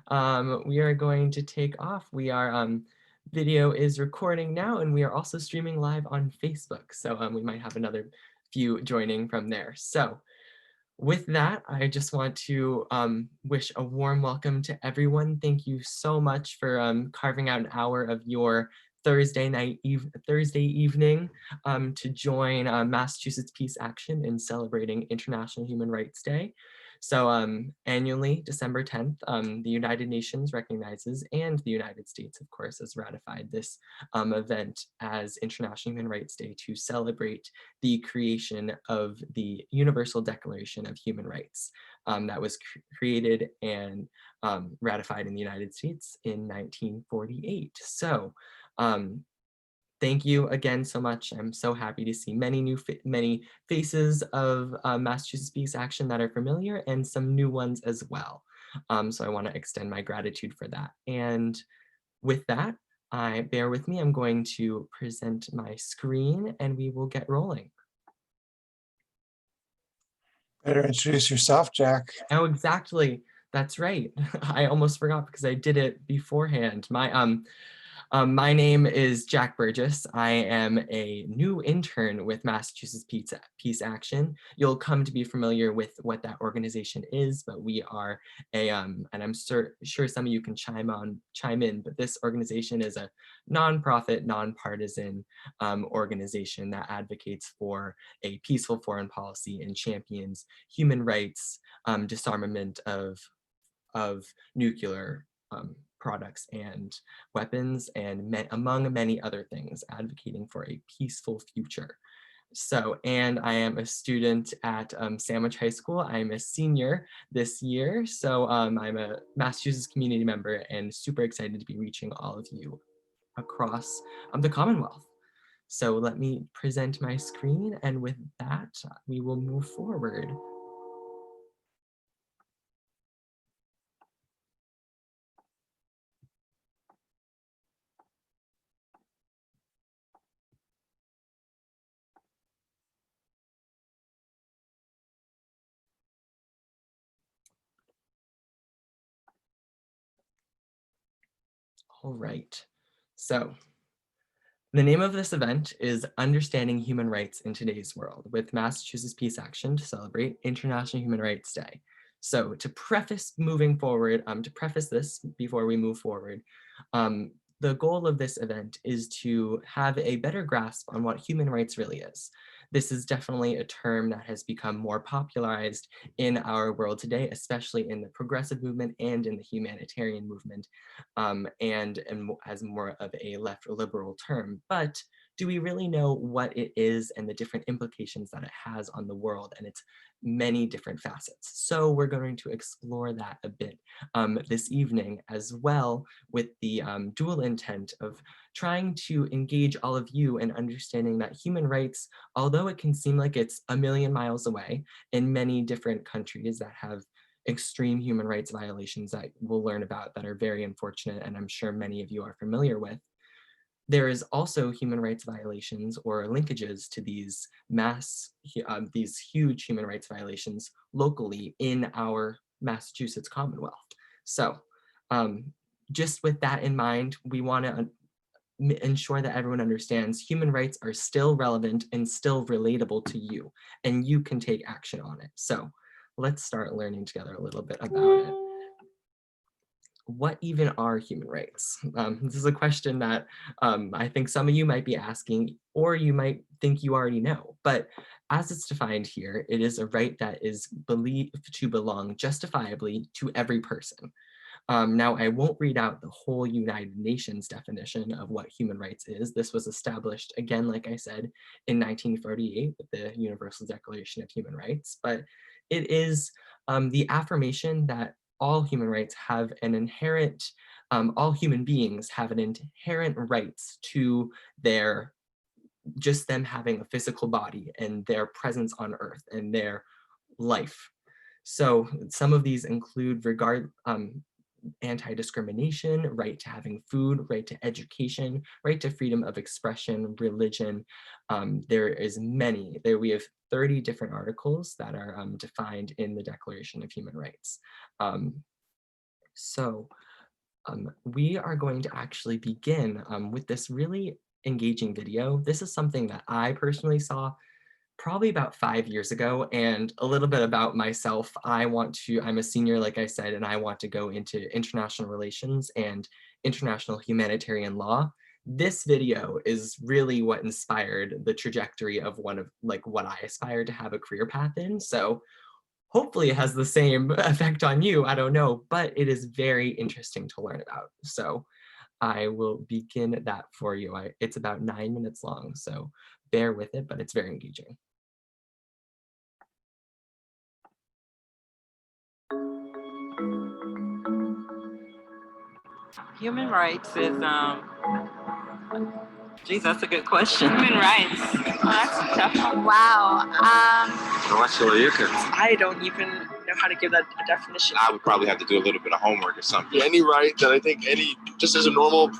We are going to take off. Video is recording now, and we are also streaming live on Facebook. So we might have another few joining from there. So with that, I just want to wish a warm welcome to everyone. Thank you so much for carving out an hour of your Thursday evening to join Massachusetts Peace Action in celebrating International Human Rights Day. So annually, December 10th, the United Nations recognizes, and the United States, of course, has ratified this event as International Human Rights Day to celebrate the creation of the Universal Declaration of Human Rights that was created and ratified in the United States in 1948. So thank you again so much. I'm so happy to see many faces of Massachusetts Peace Action that are familiar and some new ones as well. So I want to extend my gratitude for that. And with that, bear with me, I'm going to present my screen and we will get rolling. Better introduce yourself, Jack. Oh, exactly. That's right. I almost forgot because I did it beforehand. My name is Jack Burgess. I am a new intern with Massachusetts Peace Action. You'll come to be familiar with what that organization is, but we are and I'm sure some of you can chime in, but this organization is a nonprofit, nonpartisan organization that advocates for a peaceful foreign policy and champions human rights, disarmament of nuclear products and weapons, and among many other things, advocating for a peaceful future. So, and I am a student at Sandwich High School. I'm a senior this year. So I'm a Massachusetts community member and super excited to be reaching all of you across the Commonwealth. So let me present my screen, and with that, we will move forward. All right, so the name of this event is Understanding Human Rights in Today's World with Massachusetts Peace Action to celebrate International Human Rights Day. So to preface this before we move forward, the goal of this event is to have a better grasp on what human rights really is. This is definitely a term that has become more popularized in our world today, especially in the progressive movement and in the humanitarian movement, and as more of a left liberal term. But do we really know what it is and the different implications that it has on the world and its many different facets? So we're going to explore that a bit this evening, as well with the dual intent of trying to engage all of you in understanding that human rights, although it can seem like it's a million miles away in many different countries that have extreme human rights violations that we'll learn about that are very unfortunate, and I'm sure many of you are familiar with, there is also human rights violations or linkages to these these huge human rights violations locally in our Massachusetts Commonwealth. So just with that in mind, we want to ensure that everyone understands human rights are still relevant and still relatable to you, and you can take action on it. So let's start learning together a little bit about it. What even are human rights? This is a question that I think some of you might be asking, or you might think you already know. But as it's defined here, it is a right that is believed to belong justifiably to every person. Now, I won't read out the whole United Nations definition of what human rights is. This was established, again, like I said, in 1948 with the Universal Declaration of Human Rights. But it is the affirmation that all human rights have an inherent, all human beings have an inherent rights to their, just them having a physical body and their presence on earth and their life. So some of these include anti-discrimination, right to having food, right to education, right to freedom of expression, religion. There is many. We have 30 different articles that are defined in the Declaration of Human Rights. So we are going to actually begin with this really engaging video. This is something that I personally saw probably about 5 years ago, and a little bit about myself. I'm a senior, like I said, and I want to go into international relations and international humanitarian law. This video is really what inspired the trajectory of one of like what I aspire to have a career path in. So hopefully it has the same effect on you, I don't know, but it is very interesting to learn about. So I will begin that for you. It's about 9 minutes long, so bear with it, but it's very engaging. Human rights is, geez, that's a good question. Human rights. Oh, that's a tough one. Wow. Actually, you could. I don't even know how to give that a definition. I would probably have to do a little bit of homework or something. Any right that I think just as a normal,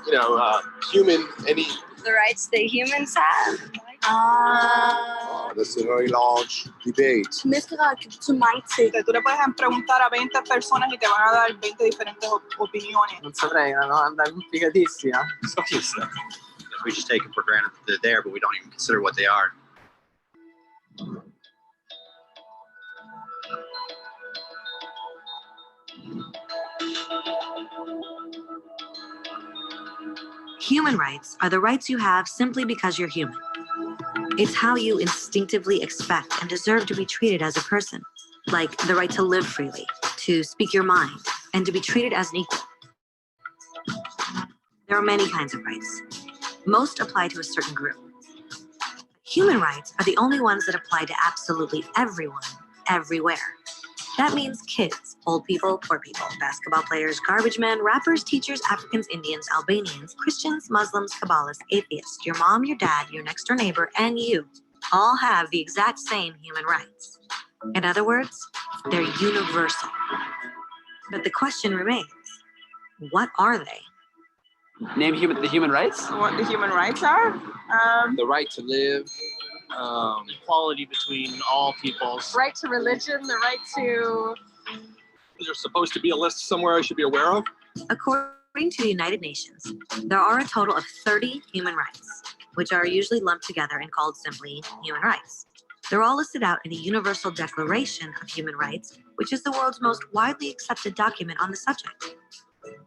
human, The rights that humans have. That's a very large debate. To mindset. Tú le puedes preguntar a 20 personas y te van a dar 20 diferentes opiniones. Non saprei, una domanda complicatissima. Some of this stuff. We just take it for granted that they're there, but we don't even consider what they are. Human rights are the rights you have simply because you're human. It's how you instinctively expect and deserve to be treated as a person, like the right to live freely, to speak your mind, and to be treated as an equal. There are many kinds of rights. Most apply to a certain group. Human rights are the only ones that apply to absolutely everyone, everywhere. That means kids, old people, poor people, basketball players, garbage men, rappers, teachers, Africans, Indians, Albanians, Christians, Muslims, Kabbalists, atheists, your mom, your dad, your next door neighbor, and you all have the exact same human rights. In other words, they're universal. But the question remains, what are they? Name the human rights? What the human rights are? The right to live. Equality between all peoples. Right to religion, the right to... Is there supposed to be a list somewhere I should be aware of? According to the United Nations, there are a total of 30 human rights, which are usually lumped together and called simply human rights. They're all listed out in the Universal Declaration of Human Rights, which is the world's most widely accepted document on the subject.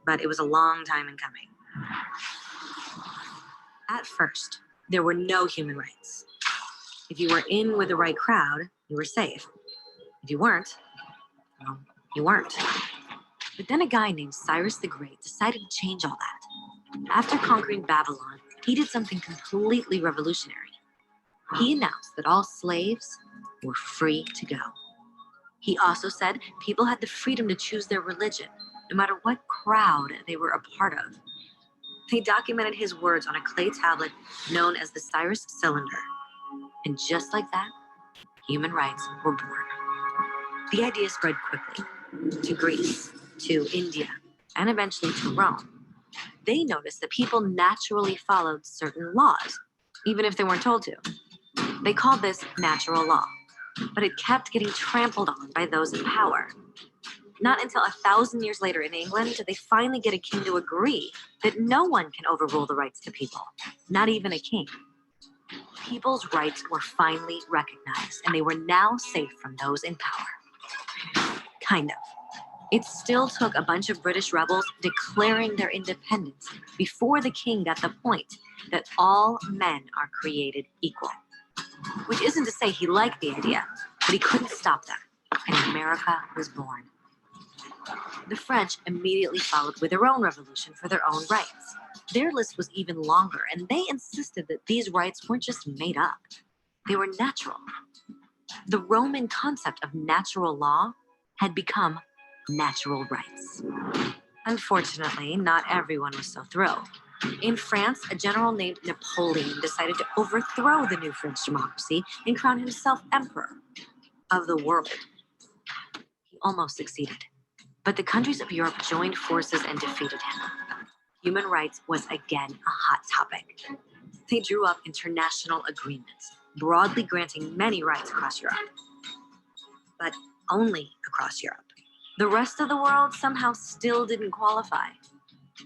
But it was a long time in coming. At first, there were no human rights. If you were in with the right crowd, you were safe. If you weren't, well, you weren't. But then a guy named Cyrus the Great decided to change all that. After conquering Babylon, he did something completely revolutionary. He announced that all slaves were free to go. He also said people had the freedom to choose their religion, no matter what crowd they were a part of. They documented his words on a clay tablet known as the Cyrus Cylinder. And just like that, human rights were born. The idea spread quickly to Greece, to India, and eventually to Rome. They noticed that people naturally followed certain laws, even if they weren't told to. They called this natural law, but it kept getting trampled on by those in power. Not until 1,000 years later in England did they finally get a king to agree that no one can overrule the rights to people, not even a king. People's rights were finally recognized, and they were now safe from those in power. Kind of. It still took a bunch of British rebels declaring their independence before the king got the point that all men are created equal. Which isn't to say he liked the idea, but he couldn't stop that, and America was born. The French immediately followed with their own revolution for their own rights. Their list was even longer, and they insisted that these rights weren't just made up. They were natural. The Roman concept of natural law had become natural rights. Unfortunately, not everyone was so thrilled. In France, a general named Napoleon decided to overthrow the new French democracy and crown himself emperor of the world. He almost succeeded. But the countries of Europe joined forces and defeated him. Human rights was again a hot topic. They drew up international agreements, broadly granting many rights across Europe. But only across Europe. The rest of the world somehow still didn't qualify.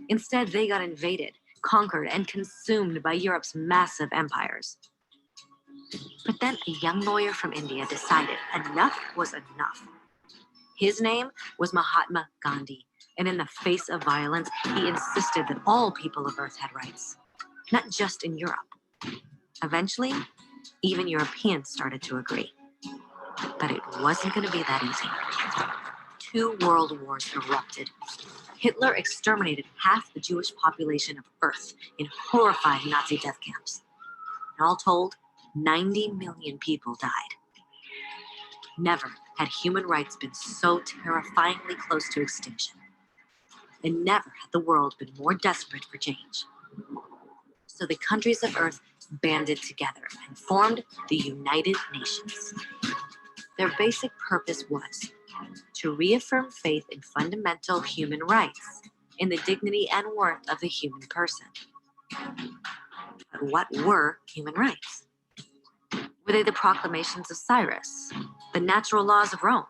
Instead, they got invaded, conquered, and consumed by Europe's massive empires. But then a young lawyer from India decided enough was enough. His name was Mahatma Gandhi, and in the face of violence, he insisted that all people of Earth had rights, not just in Europe. Eventually, even Europeans started to agree. But it wasn't going to be that easy. 2 world wars erupted. Hitler exterminated half the Jewish population of Earth in horrifying Nazi death camps. And all told, 90 million people died. Never had human rights been so terrifyingly close to extinction. And never had the world been more desperate for change. So the countries of Earth banded together and formed the United Nations. Their basic purpose was to reaffirm faith in fundamental human rights, in the dignity and worth of the human person. But what were human rights? Were they the proclamations of Cyrus, the natural laws of Rome,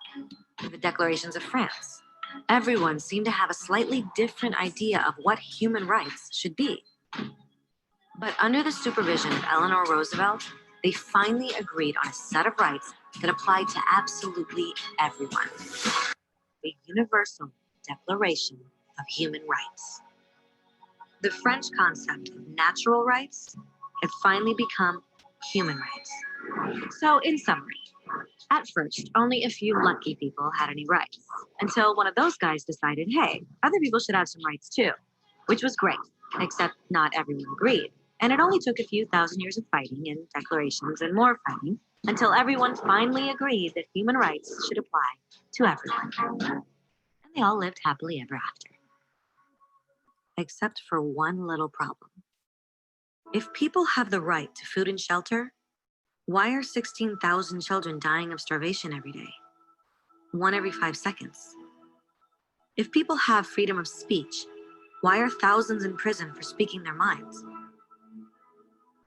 or the declarations of France? Everyone seemed to have a slightly different idea of what human rights should be. But under the supervision of Eleanor Roosevelt, they finally agreed on a set of rights that applied to absolutely everyone. The Universal Declaration of Human Rights. The French concept of natural rights had finally become human rights. So, in summary, at first, only a few lucky people had any rights, until one of those guys decided, hey, other people should have some rights too, which was great, except not everyone agreed. And it only took a few thousand years of fighting and declarations and more fighting until everyone finally agreed that human rights should apply to everyone. And they all lived happily ever after. Except for one little problem. If people have the right to food and shelter, why are 16,000 children dying of starvation every day? 1 every 5 seconds. If people have freedom of speech, why are thousands in prison for speaking their minds?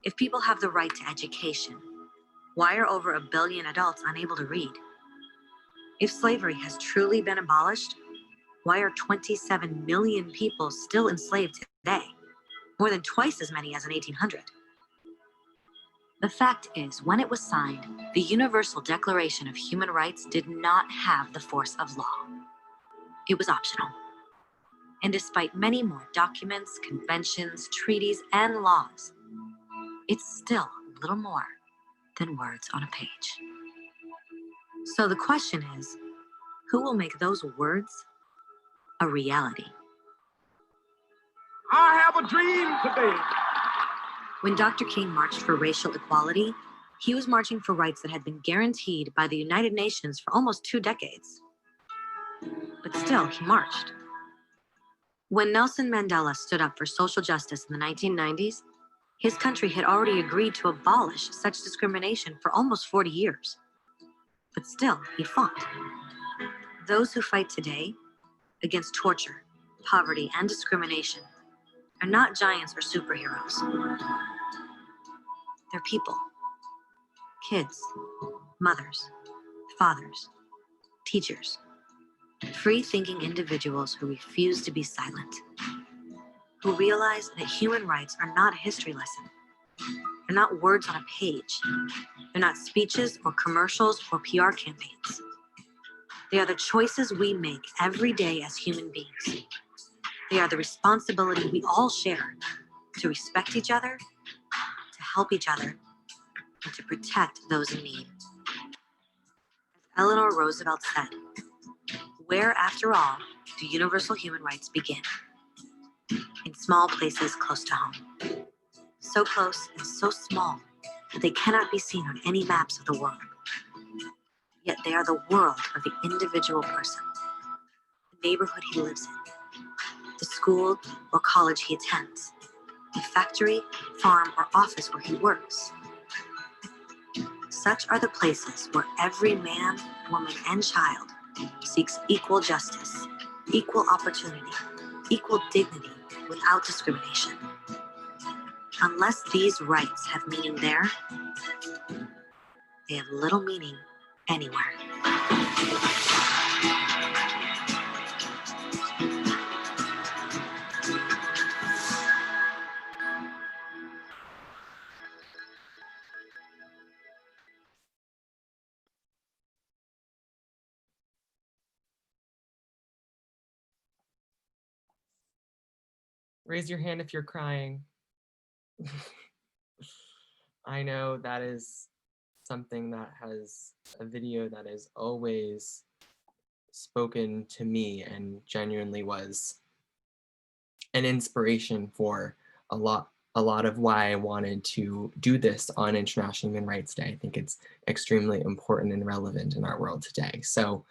If people have the right to education, why are over 1 billion adults unable to read? If slavery has truly been abolished, why are 27 million people still enslaved today? More than twice as many as in 1800. The fact is, when it was signed, the Universal Declaration of Human Rights did not have the force of law. It was optional. And despite many more documents, conventions, treaties, and laws, it's still little more than words on a page. So the question is, who will make those words a reality? I have a dream today. When Dr. King marched for racial equality, he was marching for rights that had been guaranteed by the United Nations for almost 2 decades. But still, he marched. When Nelson Mandela stood up for social justice in the 1990s, his country had already agreed to abolish such discrimination for almost 40 years. But still, he fought. Those who fight today against torture, poverty, and discrimination are not giants or superheroes. They're people. Kids, mothers, fathers, teachers, free-thinking individuals who refuse to be silent, who realize that human rights are not a history lesson. They're not words on a page. They're not speeches or commercials or PR campaigns. They are the choices we make every day as human beings. They are the responsibility we all share to respect each other, to help each other, and to protect those in need. As Eleanor Roosevelt said, where, after all, do universal human rights begin? In small places close to home. So close and so small that they cannot be seen on any maps of the world. Yet they are the world of the individual person, the neighborhood he lives in, the school or college he attends, the factory, farm, or office where he works. Such are the places where every man, woman, and child seeks equal justice, equal opportunity, equal dignity without discrimination. Unless these rights have meaning there, they have little meaning anywhere. Raise your hand if you're crying. I know that is something that has a video that has always spoken to me and genuinely was an inspiration for a lot of why I wanted to do this on International Human Rights Day. I think it's extremely important and relevant in our world today. So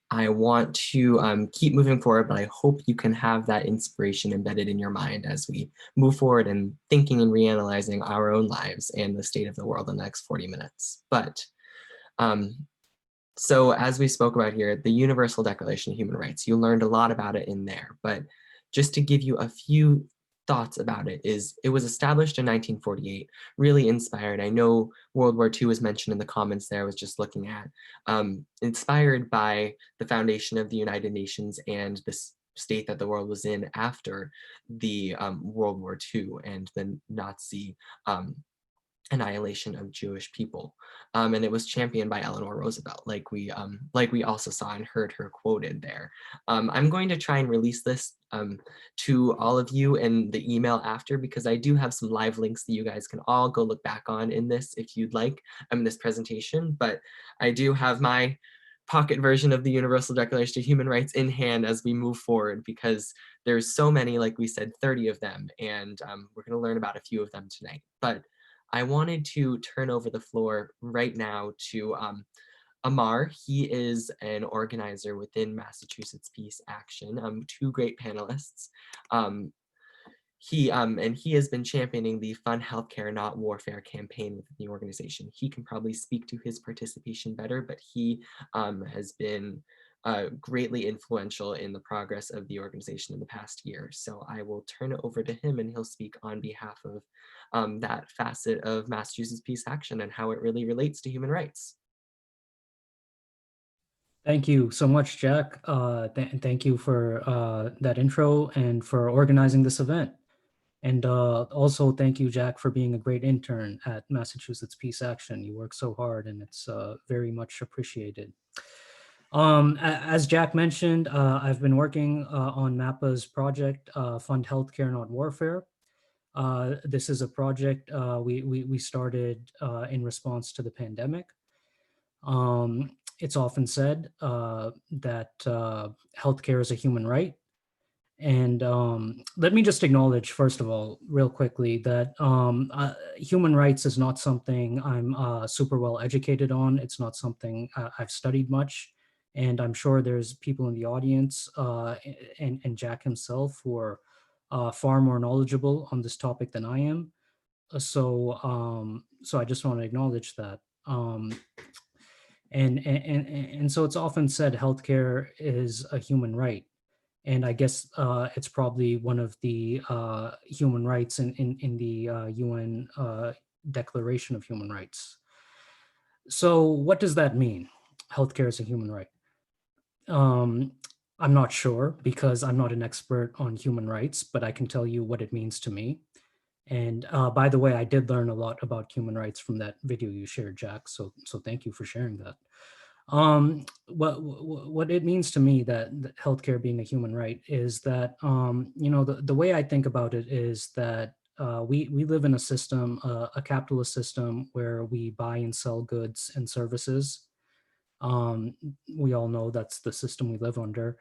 I want to keep moving forward, but I hope you can have that inspiration embedded in your mind as we move forward and thinking and reanalyzing our own lives and the state of the world in the next 40 minutes. But so as we spoke about here, the Universal Declaration of Human Rights, you learned a lot about it in there, but just to give you a few thoughts about it was established in 1948, really inspired. I know World War II was mentioned in the comments there, I was just looking at, inspired by the foundation of the United Nations and the state that the world was in after the World War II and the Nazi annihilation of Jewish people. And it was championed by Eleanor Roosevelt, like we also saw and heard her quoted there. I'm going to try and release this to all of you in the email after, because I do have some live links that you guys can all go look back on in this if you'd like, in this presentation, but I do have my pocket version of the Universal Declaration of Human Rights in hand as we move forward, because there's so many, like we said, 30 of them, and we're going to learn about a few of them tonight. But I wanted to turn over the floor right now to Amar. He is an organizer within Massachusetts Peace Action, two great panelists. He has been championing the Fund Healthcare Not Warfare campaign within the organization. He can probably speak to his participation better, but he has been greatly influential in the progress of the organization in the past year. So I will turn it over to him and he'll speak on behalf of that facet of Massachusetts Peace Action and how it really relates to human rights. Thank you so much, Jack. Thank you for that intro and for organizing this event. And also thank you, Jack, for being a great intern at Massachusetts Peace Action. You work so hard and it's very much appreciated. As Jack mentioned, I've been working on MAPPA's project, Fund Healthcare Not Warfare. This is a project we started in response to the pandemic. It's often said that healthcare is a human right. And let me just acknowledge, first of all, real quickly, that human rights is not something I'm super well educated on. It's not something I've studied much. And I'm sure there's people in the audience and Jack himself who are far more knowledgeable on this topic than I am. So I just want to acknowledge that. And so it's often said healthcare is a human right. And I guess it's probably one of the human rights in the UN Declaration of Human Rights. So what does that mean? Healthcare is a human right. I'm not sure because I'm not an expert on human rights, but I can tell you what it means to me. And by the way, I did learn a lot about human rights from that video you shared, Jack. So thank you for sharing that. What it means to me that healthcare being a human right is that, the way I think about it is that we live in a system, a capitalist system where we buy and sell goods and services. We all know that's the system we live under.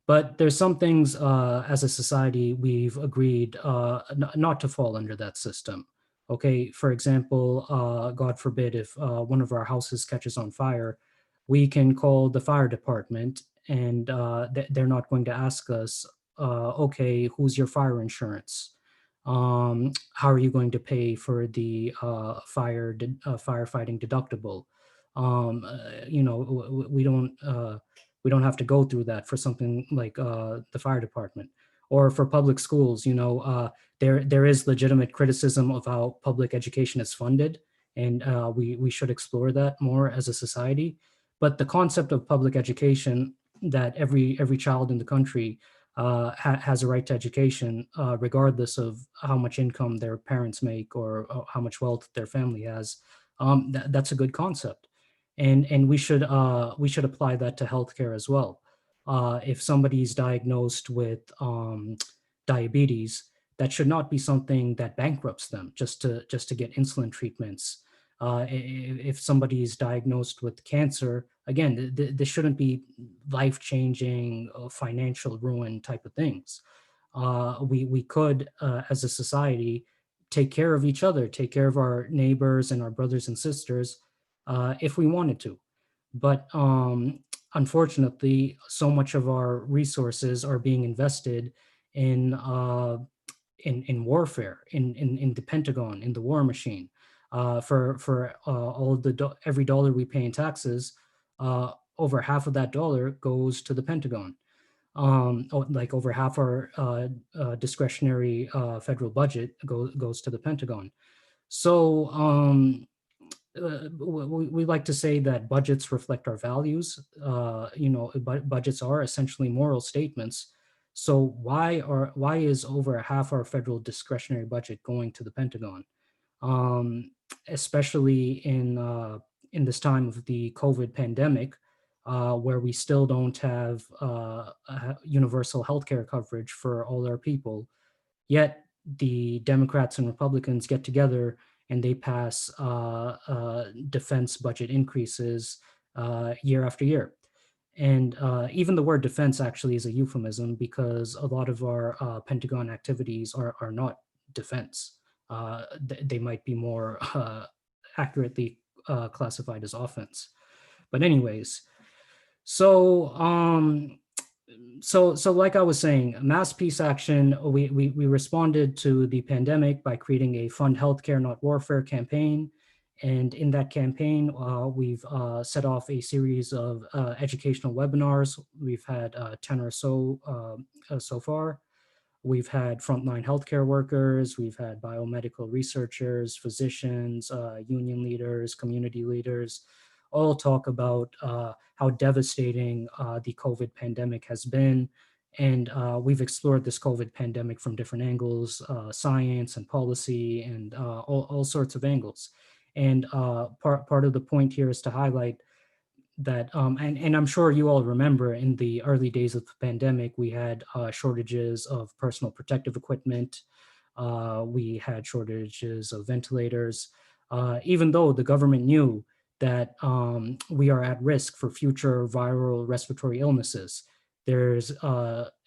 But there's some things as a society we've agreed not to fall under that system. Okay, for example, God forbid if one of our houses catches on fire, we can call the fire department and they're not going to ask us, okay, who's your fire insurance? How are you going to pay for the firefighting deductible? We don't have to go through that for something like the fire department. Or for public schools, there is legitimate criticism of how public education is funded, and we should explore that more as a society. But the concept of public education, that every child in the country has a right to education, regardless of how much income their parents make or how much wealth their family has, that's a good concept. And we should apply that to healthcare as well. If somebody's diagnosed with diabetes, that should not be something that bankrupts them just to get insulin treatments. If somebody is diagnosed with cancer, again, this shouldn't be life-changing financial ruin type of things. We could, as a society, take care of each other, take care of our neighbors and our brothers and sisters if we wanted to. But unfortunately, so much of our resources are being invested in warfare, in the Pentagon, in the war machine. For all of every dollar we pay in taxes, over half of that dollar goes to the Pentagon. Like over half our discretionary federal budget goes to the Pentagon. So we like to say that budgets reflect our values. Budgets are essentially moral statements. So why is over half our federal discretionary budget going to the Pentagon? Especially in this time of the COVID pandemic, where we still don't have universal healthcare coverage for all our people. Yet the Democrats and Republicans get together and they pass defense budget increases year after year. And even the word defense actually is a euphemism, because a lot of our Pentagon activities are not defense. They might be more accurately classified as offense. But anyways, so like I was saying, mass peace action, we responded to the pandemic by creating a Fund Healthcare Not Warfare campaign. And in that campaign, we've set off a series of educational webinars. We've had 10 or so so far. We've had frontline healthcare workers, we've had biomedical researchers, physicians, union leaders, community leaders, all talk about how devastating the COVID pandemic has been. And we've explored this COVID pandemic from different angles, science and policy, and all sorts of angles. And part of the point here is to highlight that, and I'm sure you all remember, in the early days of the pandemic, we had shortages of personal protective equipment. We had shortages of ventilators, even though the government knew that we are at risk for future viral respiratory illnesses. There's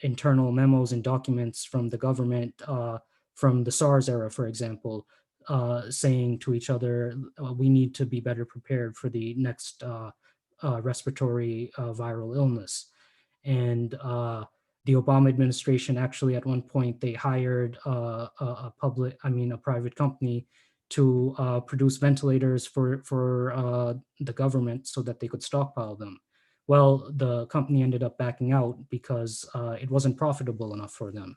internal memos and documents from the government from the SARS era, for example, saying to each other, we need to be better prepared for the next respiratory viral illness. And the Obama administration actually, at one point, they hired a private company to produce ventilators for the government so that they could stockpile them. Well, the company ended up backing out because it wasn't profitable enough for them.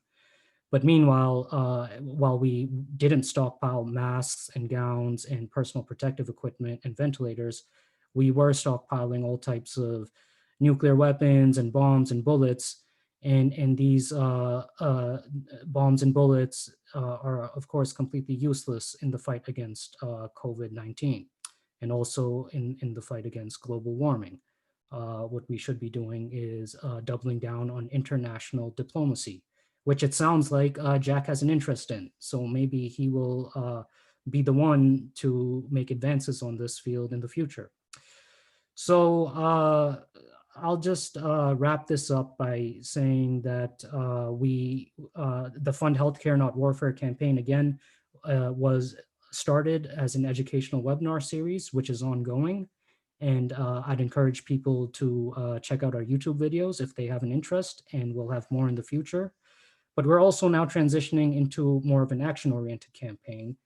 But meanwhile, while we didn't stockpile masks and gowns and personal protective equipment and ventilators, we were stockpiling all types of nuclear weapons and bombs and bullets. And these bombs and bullets are, of course, completely useless in the fight against COVID-19, and also in the fight against global warming. What we should be doing is doubling down on international diplomacy, which it sounds like Jack has an interest in. So maybe he will be the one to make advances on this field in the future. So I'll just wrap this up by saying that the Fund Healthcare Not Warfare campaign, again, was started as an educational webinar series, which is ongoing. And I'd encourage people to check out our YouTube videos if they have an interest, and we'll have more in the future. But we're also now transitioning into more of an action-oriented campaign,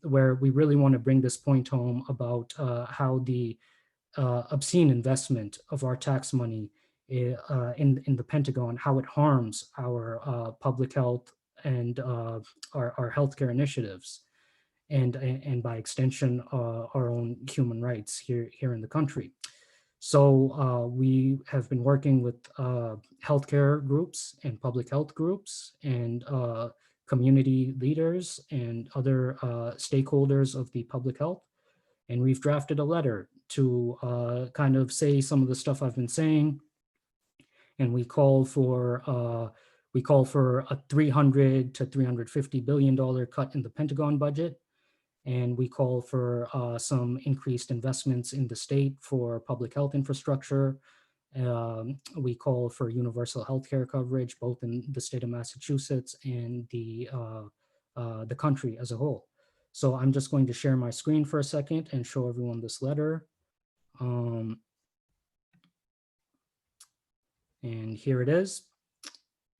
where we really want to bring this point home about how the obscene investment of our tax money in the Pentagon, how it harms our public health and our healthcare initiatives, and by extension our own human rights here in the country. So we have been working with healthcare groups and public health groups and community leaders and other stakeholders of the public health. And we've drafted a letter to kind of say some of the stuff I've been saying. And we call for We call for a $300 to $350 billion cut in the Pentagon budget. And we call for some increased investments in the state for public health infrastructure. We call for universal healthcare coverage, both in the state of Massachusetts and the country as a whole. So I'm just going to share my screen for a second and show everyone this letter. And here it is.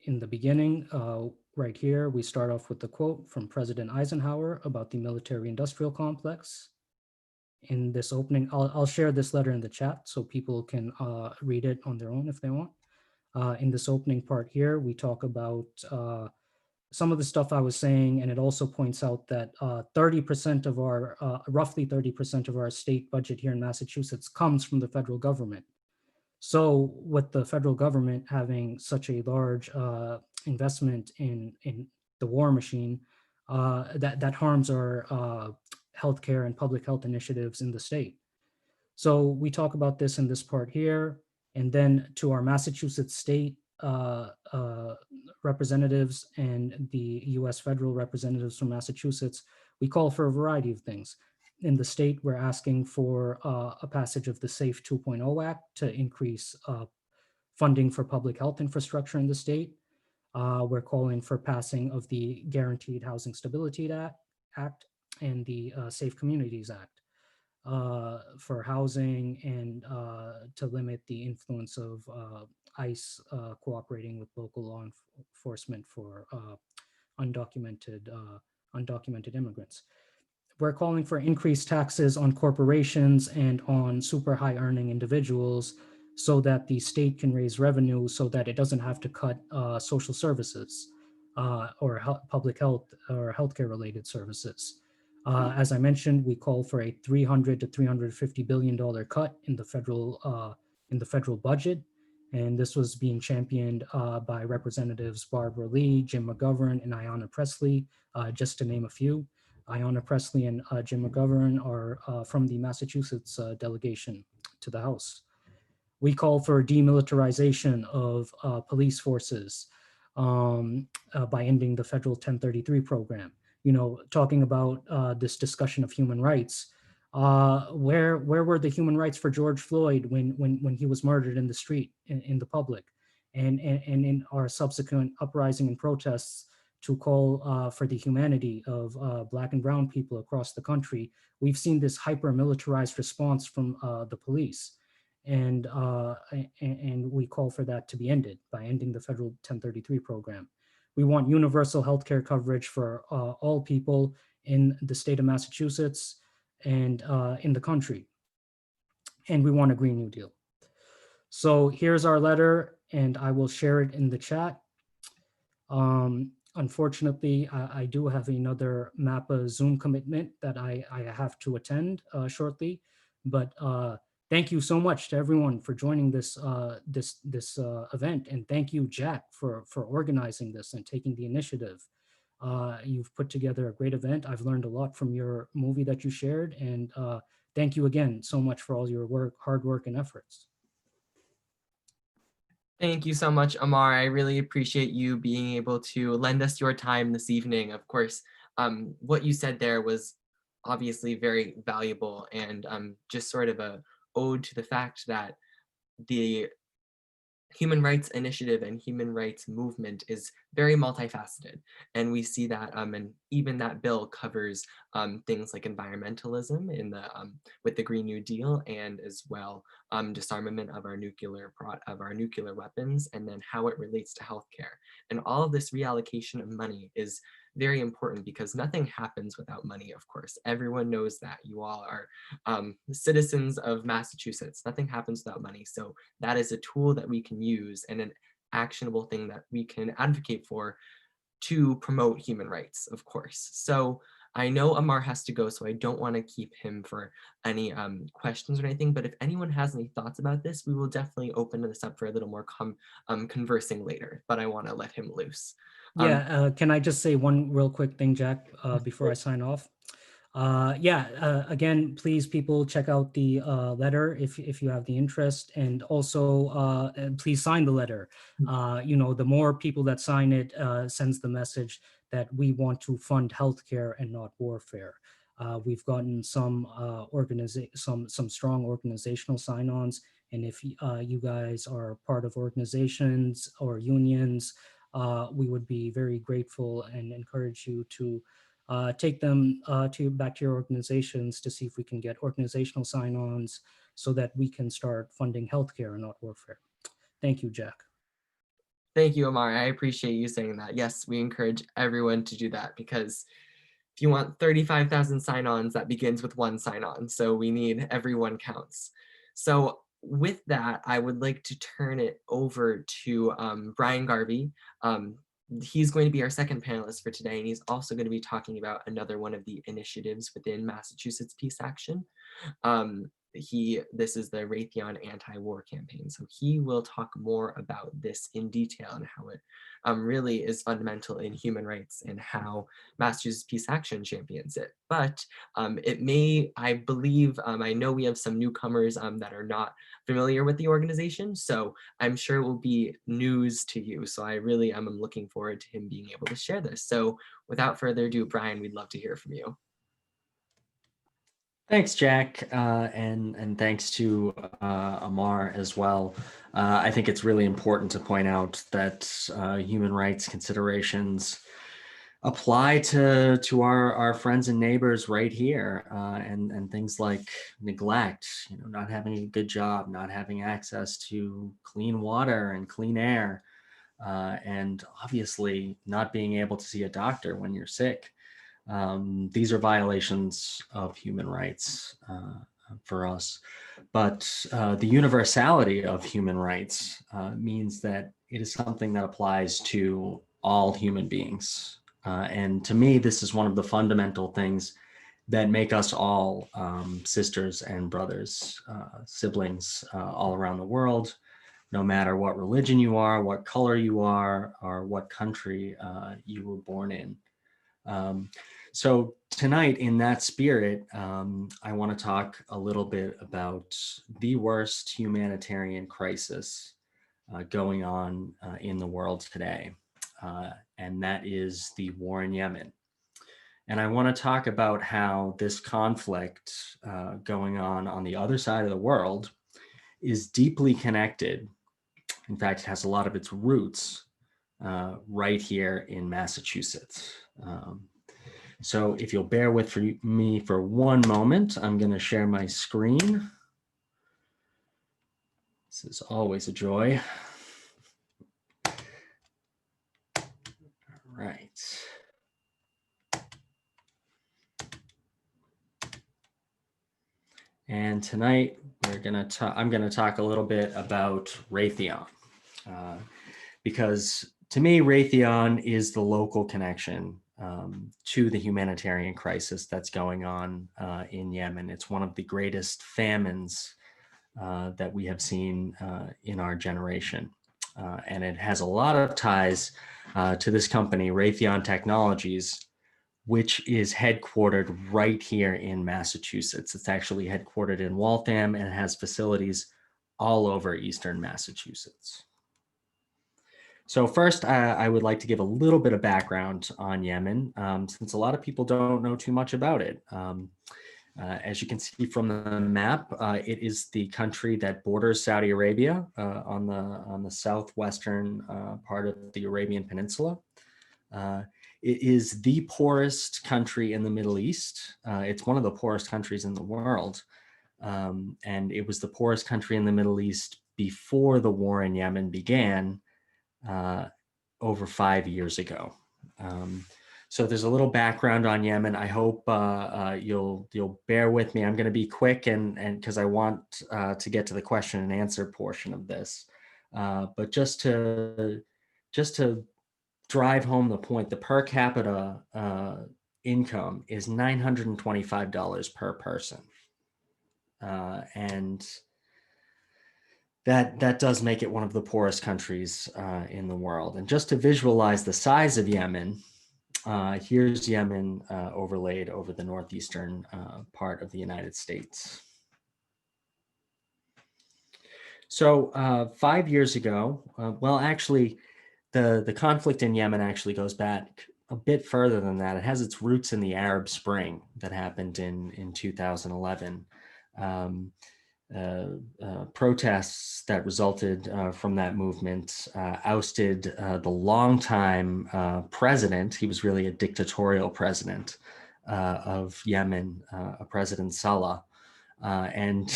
In the beginning, right here, we start off with the quote from President Eisenhower about the military-industrial complex. In this opening, I'll share this letter in the chat so people can read it on their own if they want. In this opening part here, we talk about some of the stuff I was saying, and it also points out that 30% of our, roughly 30% of our state budget here in Massachusetts comes from the federal government. So with the federal government having such a large investment in the war machine, that harms our healthcare and public health initiatives in the state. So we talk about this in this part here, and then to our Massachusetts state representatives and the US federal representatives from Massachusetts, we call for a variety of things. In the state, we're asking for a passage of the SAFE 2.0 Act to increase funding for public health infrastructure in the state. We're calling for passing of the Guaranteed Housing Stability Act and the Safe Communities Act for housing and to limit the influence of ICE cooperating with local law enforcement for undocumented immigrants. We're calling for increased taxes on corporations and on super high earning individuals so that the state can raise revenue so that it doesn't have to cut social services or public health or healthcare related services. As I mentioned, we call for a $300 to $350 billion cut in the federal budget. And this was being championed by Representatives Barbara Lee, Jim McGovern, and Ayanna Pressley, just to name a few. Ayanna Pressley and Jim McGovern are from the Massachusetts delegation to the House. We call for demilitarization of police forces by ending the federal 1033 program. You know, talking about this discussion of human rights, where were the human rights for George Floyd when he was murdered in the street, in the public, and in our subsequent uprising and protests to call for the humanity of Black and brown people across the country? We've seen this hyper-militarized response from the police, and we call for that to be ended by ending the federal 1033 program. We want universal healthcare coverage for all people in the state of Massachusetts and in the country. And we want a Green New Deal. So here's our letter, and I will share it in the chat. Unfortunately, I do have another MAPA Zoom commitment that I have to attend shortly, but thank you so much to everyone for joining this event, and thank you, Jack, for organizing this and taking the initiative. You've put together a great event. I've learned a lot from your movie that you shared, and thank you again so much for all your hard work and efforts. Thank you so much, Amar. I really appreciate you being able to lend us your time this evening. Of course, what you said there was obviously very valuable and just sort of a ode to the fact that the human rights initiative and human rights movement is very multifaceted. And we see that, and even that bill covers things like environmentalism in the with the Green New Deal, and as well disarmament of our nuclear weapons, and then how it relates to healthcare. And all of this reallocation of money is very important because nothing happens without money, of course. Everyone knows that. You all are citizens of Massachusetts. Nothing happens without money. So that is a tool that we can use and an actionable thing that we can advocate for to promote human rights, of course. So I know Amar has to go, so I don't want to keep him for any questions or anything, but if anyone has any thoughts about this, we will definitely open this up for a little more conversing later, but I want to let him loose. Yeah, can I just say one real quick thing, Jack, before I sign off? Again, please, people, check out the letter if you have the interest, and also please sign the letter. The more people that sign it sends the message that we want to fund healthcare and not warfare. We've gotten some strong organizational sign-ons, and if you guys are part of organizations or unions, we would be very grateful and encourage you to take them back to your organizations to see if we can get organizational sign-ons so that we can start funding healthcare and not warfare. Thank you, Jack. Thank you, Amar. I appreciate you saying that. Yes, we encourage everyone to do that, because if you want 35,000 sign-ons, that begins with one sign-on. So we need everyone counts. So with that, I would like to turn it over to Brian Garvey. He's going to be our second panelist for today, and he's also going to be talking about another one of the initiatives within Massachusetts Peace Action. This is the Raytheon anti-war campaign. So he will talk more about this in detail and how it really is fundamental in human rights and how Massachusetts Peace Action champions it. But I know we have some newcomers that are not familiar with the organization, so I'm sure it will be news to you. So I really am looking forward to him being able to share this. So without further ado, Brian, we'd love to hear from you. Thanks, Jack, and thanks to Amar as well. I think it's really important to point out that human rights considerations apply to our friends and neighbors right here, and things like neglect, not having a good job, not having access to clean water and clean air, and obviously not being able to see a doctor when you're sick. These are violations of human rights for us, but the universality of human rights means that it is something that applies to all human beings. And to me, this is one of the fundamental things that make us all sisters and brothers, siblings all around the world, no matter what religion you are, what color you are, or what country you were born in. So tonight, in that spirit, I want to talk a little bit about the worst humanitarian crisis going on in the world today, and that is the war in Yemen. And I want to talk about how this conflict going on the other side of the world is deeply connected. In fact, it has a lot of its roots right here in Massachusetts. So if you'll bear with me for one moment, I'm going to share my screen. This is always a joy. All right. And tonight I'm going to talk a little bit about Raytheon, because to me, Raytheon is the local connection to the humanitarian crisis that's going on in Yemen. It's one of the greatest famines that we have seen in our generation. And it has a lot of ties to this company, Raytheon Technologies, which is headquartered right here in Massachusetts. It's actually headquartered in Waltham and has facilities all over Eastern Massachusetts. So first, I would like to give a little bit of background on Yemen, since a lot of people don't know too much about it. As you can see from the map, it is the country that borders Saudi Arabia on the southwestern part of the Arabian Peninsula. It is the poorest country in the Middle East. It's one of the poorest countries in the world. And it was the poorest country in the Middle East before the war in Yemen began over 5 years ago. So there's a little background on Yemen. I hope you'll bear with me. I'm going to be quick and because I want to get to the question and answer portion of this. But just to drive home the point, the per capita income is $925 per person. And that does make it one of the poorest countries in the world. And just to visualize the size of Yemen, Here's Yemen overlaid over the northeastern part of the United States. So 5 years ago, well, actually, the conflict in Yemen actually goes back a bit further than that. It has its roots in the Arab Spring that happened in 2011. Protests that resulted from that movement ousted the longtime president. He was really a dictatorial president of Yemen, President Saleh. And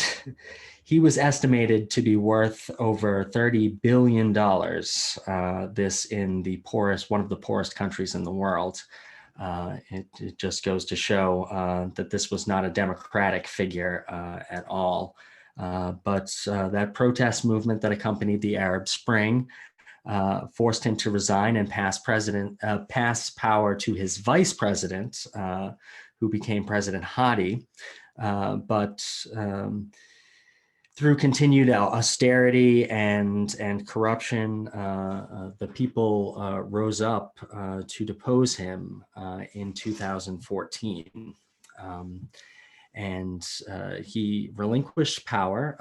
he was estimated to be worth over $30 billion, this in the poorest, one of the poorest countries in the world. It just goes to show that this was not a democratic figure at all. But that protest movement that accompanied the Arab Spring forced him to resign and pass power to his vice president, who became President Hadi. But through continued austerity and corruption, the people rose up to depose him in 2014. And he relinquished power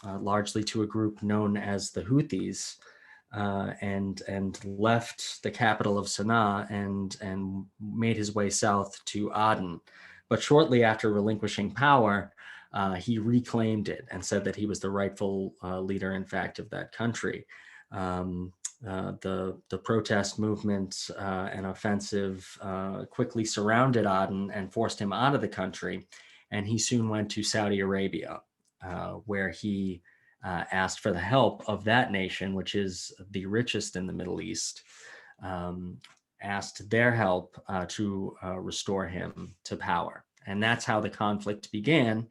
largely to a group known as the Houthis, and left the capital of Sana'a and made his way south to Aden. But shortly after relinquishing power, he reclaimed it and said that he was the rightful leader, in fact, of that country. The protest movement and offensive quickly surrounded Aden and forced him out of the country. And he soon went to Saudi Arabia, where he asked for the help of that nation, which is the richest in the Middle East, asked their help to restore him to power. And that's how the conflict began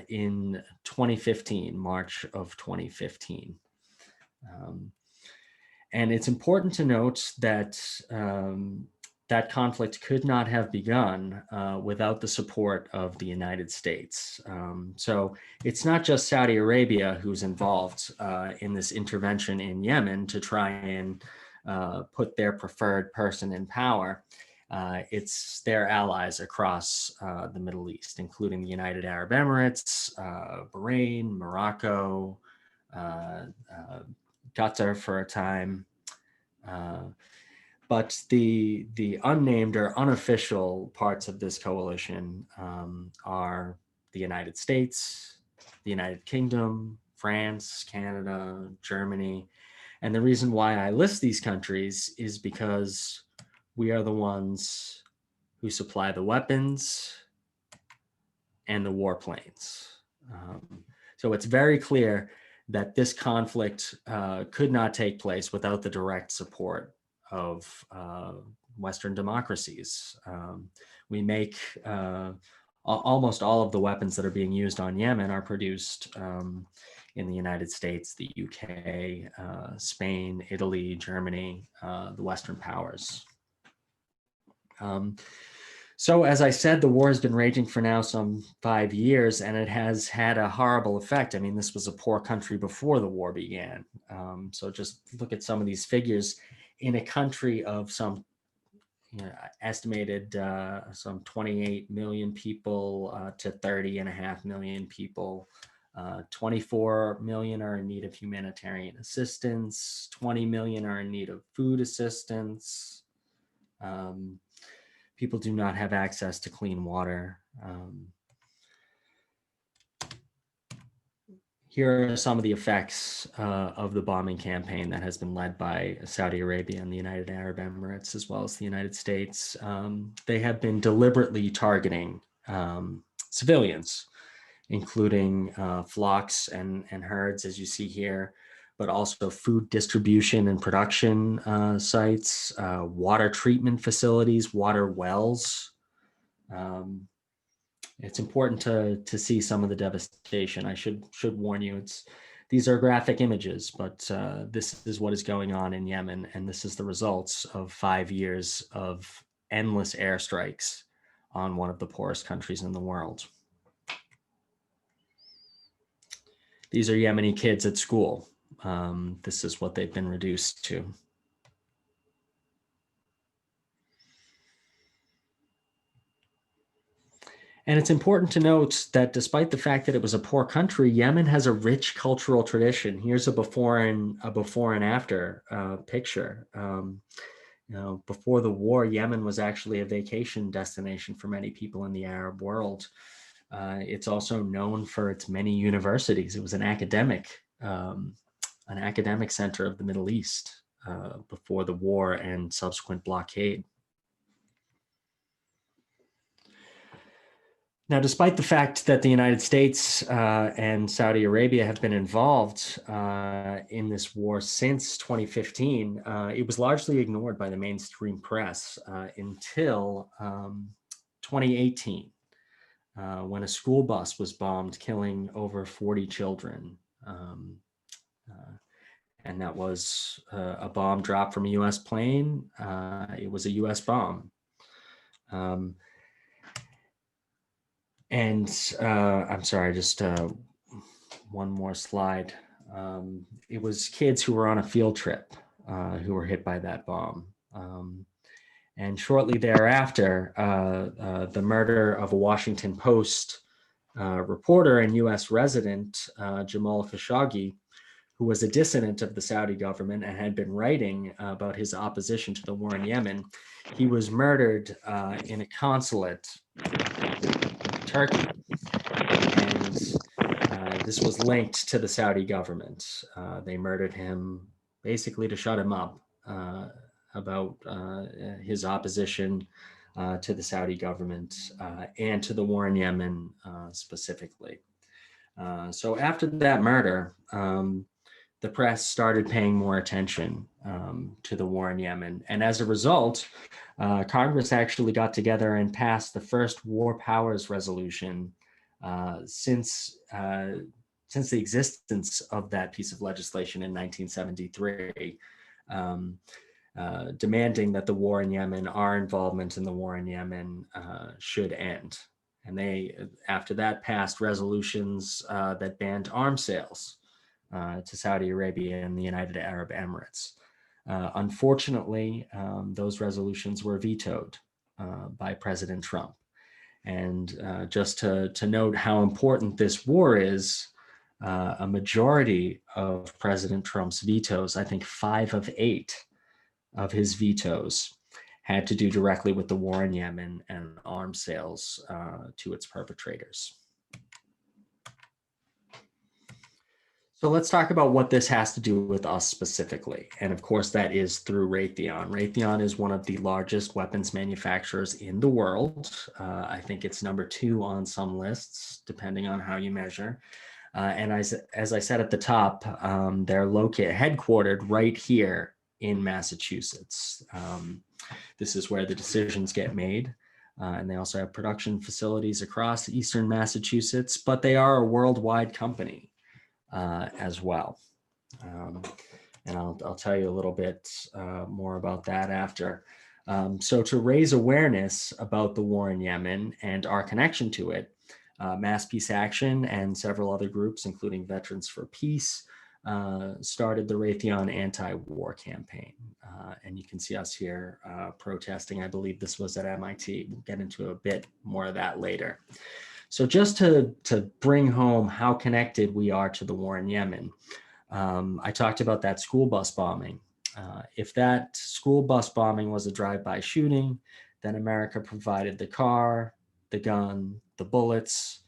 in 2015, March of 2015. And it's important to note that that conflict could not have begun without the support of the United States. So it's not just Saudi Arabia who's involved in this intervention in Yemen to try and put their preferred person in power. It's their allies across the Middle East, including the United Arab Emirates, Bahrain, Morocco, Qatar for a time. But the unnamed or unofficial parts of this coalition are the United States, the United Kingdom, France, Canada, Germany. And the reason why I list these countries is because we are the ones who supply the weapons and the warplanes. So it's very clear that this conflict could not take place without the direct support of Western democracies. We make almost all of the weapons that are being used on Yemen are produced in the United States, the UK, Spain, Italy, Germany, the Western powers. So as I said, the war has been raging for now some 5 years, and it has had a horrible effect. I mean, this was a poor country before the war began. So just look at some of these figures. In a country of some estimated some 28 million people to 30.5 million people, 24 million are in need of humanitarian assistance, 20 million are in need of food assistance. People do not have access to clean water. Here are some of the effects of the bombing campaign that has been led by Saudi Arabia and the United Arab Emirates, as well as the United States. They have been deliberately targeting civilians, including flocks and herds, as you see here, but also food distribution and production sites, water treatment facilities, water wells. It's important to see some of the devastation. I should warn you, these are graphic images, but this is what is going on in Yemen, and this is the results of 5 years of endless airstrikes on one of the poorest countries in the world. These are Yemeni kids at school. This is what they've been reduced to. And it's important to note that despite the fact that it was a poor country, Yemen has a rich cultural tradition. Here's a before and after picture. Before the war, Yemen was actually a vacation destination for many people in the Arab world. It's also known for its many universities. It was an academic center of the Middle East before the war and subsequent blockade. Now, despite the fact that the United States and Saudi Arabia have been involved in this war since 2015, it was largely ignored by the mainstream press until 2018, when a school bus was bombed, killing over 40 children. And that was a bomb dropped from a US plane. It was a US bomb. And I'm sorry, just one more slide. It was kids who were on a field trip who were hit by that bomb. And shortly thereafter, the murder of a Washington Post reporter and US resident, Jamal Khashoggi, who was a dissident of the Saudi government and had been writing about his opposition to the war in Yemen. He was murdered in a consulate Turkey, and this was linked to the Saudi government. They murdered him basically to shut him up about his opposition to the Saudi government and to the war in Yemen specifically. So after that murder, the press started paying more attention to the war in Yemen. And as a result, Congress actually got together and passed the first war powers resolution since the existence of that piece of legislation in 1973, demanding that the war in Yemen, our involvement in the war in Yemen, should end. And they, after that, passed resolutions that banned arms sales to Saudi Arabia and the United Arab Emirates. Unfortunately, those resolutions were vetoed by President Trump. And just to note how important this war is, a majority of President Trump's vetoes, I think 5 of 8 of his vetoes, had to do directly with the war in Yemen and arms sales to its perpetrators. So let's talk about what this has to do with us specifically. And of course, that is through Raytheon. Raytheon is one of the largest weapons manufacturers in the world. I think it's number 2 on some lists, depending on how you measure. And as I said at the top, they're headquartered right here in Massachusetts. This is where the decisions get made. And they also have production facilities across eastern Massachusetts, but they are a worldwide company as well. And I'll tell you a little bit more about that after. So to raise awareness about the war in Yemen and our connection to it, Mass Peace Action and several other groups, including Veterans for Peace, started the Raytheon anti-war campaign. And you can see us here protesting. I believe this was at MIT. We'll get into a bit more of that later. So just to bring home how connected we are to the war in Yemen, I talked about that school bus bombing. If that school bus bombing was a drive-by shooting, then America provided the car, the gun, the bullets.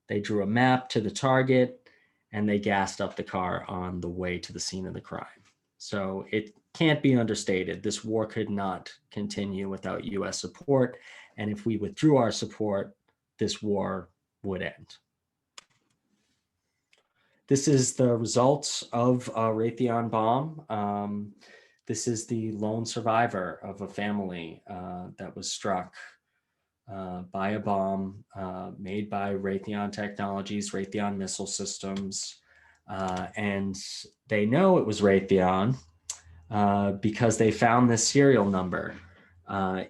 They drew a map to the target, and they gassed up the car on the way to the scene of the crime. So it can't be understated. This war could not continue without US support. And if we withdrew our support, this war would end. This is the results of a Raytheon bomb. This is the lone survivor of a family that was struck by a bomb made by Raytheon Technologies, Raytheon Missile Systems. And they know it was Raytheon because they found this serial number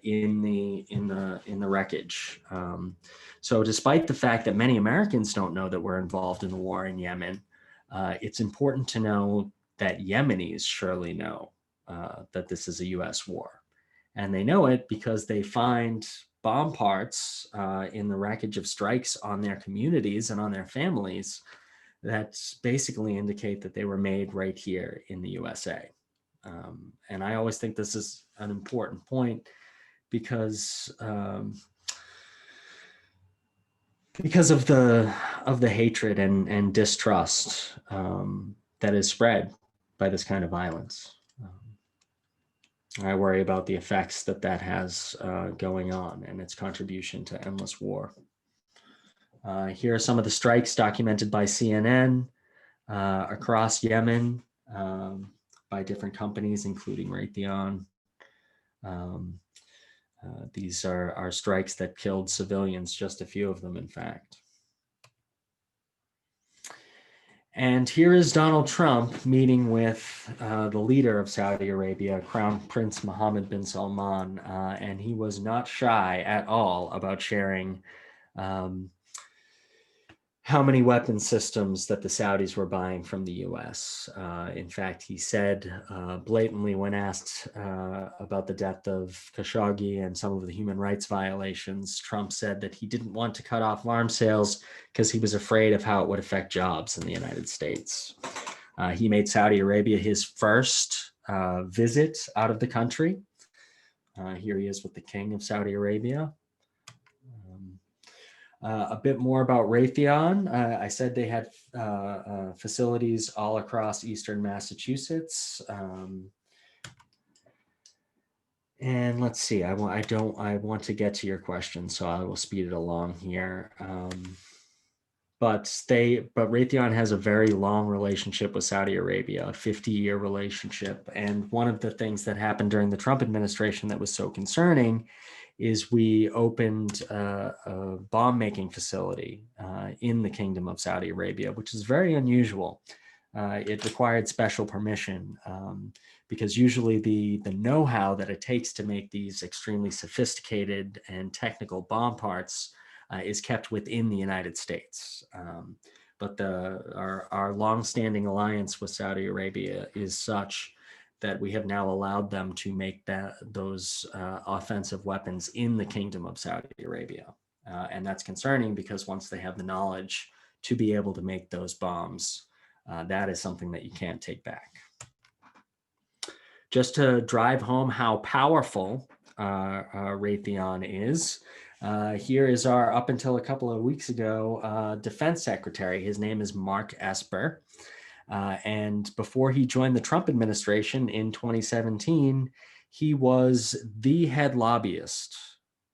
in the wreckage. So despite the fact that many Americans don't know that we're involved in the war in Yemen, it's important to know that Yemenis surely know that this is a US war. And they know it because they find bomb parts in the wreckage of strikes on their communities and on their families that basically indicate that they were made right here in the USA. And I always think this is an important point because of the hatred and distrust that is spread by this kind of violence. I worry about the effects that has going on and its contribution to endless war. Here are some of the strikes documented by CNN across Yemen by different companies, including Raytheon. These are strikes that killed civilians, just a few of them, in fact. And here is Donald Trump meeting with the leader of Saudi Arabia, Crown Prince Mohammed bin Salman, and he was not shy at all about sharing how many weapon systems that the Saudis were buying from the US. In fact, he said blatantly when asked about the death of Khashoggi and some of the human rights violations, Trump said that he didn't want to cut off arms sales because he was afraid of how it would affect jobs in the United States. He made Saudi Arabia his first visit out of the country. Here he is with the King of Saudi Arabia. A bit more about Raytheon. I said they had facilities all across eastern Massachusetts. And let's see, I want to get to your question, so I will speed it along here. But Raytheon has a very long relationship with Saudi Arabia, a 50-year relationship. And one of the things that happened during the Trump administration that was so concerning is we opened a bomb-making facility in the Kingdom of Saudi Arabia, which is very unusual. It required special permission because usually the know-how that it takes to make these extremely sophisticated and technical bomb parts is kept within the United States. But our long-standing alliance with Saudi Arabia is such that we have now allowed them to make those offensive weapons in the Kingdom of Saudi Arabia. And that's concerning because once they have the knowledge to be able to make those bombs, that is something that you can't take back. Just to drive home how powerful Raytheon is, here is our, up until a couple of weeks ago, Defense Secretary. His name is Mark Esper. And before he joined the Trump administration in 2017, he was the head lobbyist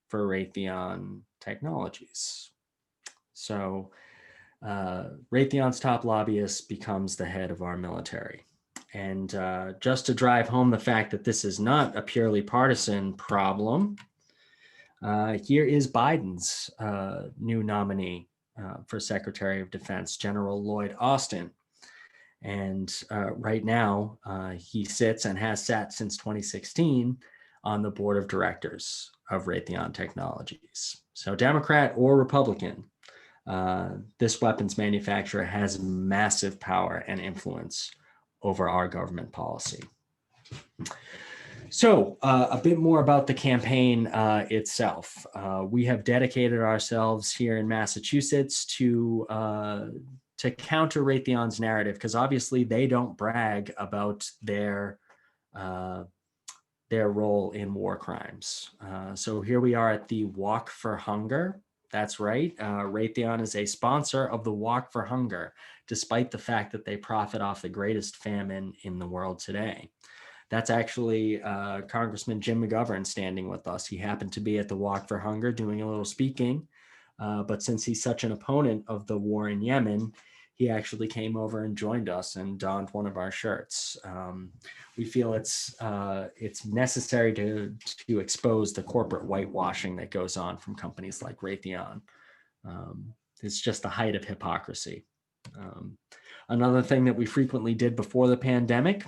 for Raytheon Technologies. So Raytheon's top lobbyist becomes the head of our military. And just to drive home the fact that this is not a purely partisan problem, here is Biden's new nominee for Secretary of Defense, General Lloyd Austin. And right now, he sits and has sat since 2016 on the board of directors of Raytheon Technologies. So Democrat or Republican, this weapons manufacturer has massive power and influence over our government policy. So a bit more about the campaign itself. We have dedicated ourselves here in Massachusetts to counter Raytheon's narrative, because obviously they don't brag about their role in war crimes. So here we are at the Walk for Hunger. That's right. Raytheon is a sponsor of the Walk for Hunger, despite the fact that they profit off the greatest famine in the world today. That's actually Congressman Jim McGovern standing with us. He happened to be at the Walk for Hunger doing a little speaking, but since he's such an opponent of the war in Yemen, he actually came over and joined us and donned one of our shirts. We feel it's necessary to expose the corporate whitewashing that goes on from companies like Raytheon. It's just the height of hypocrisy. Another thing that we frequently did before the pandemic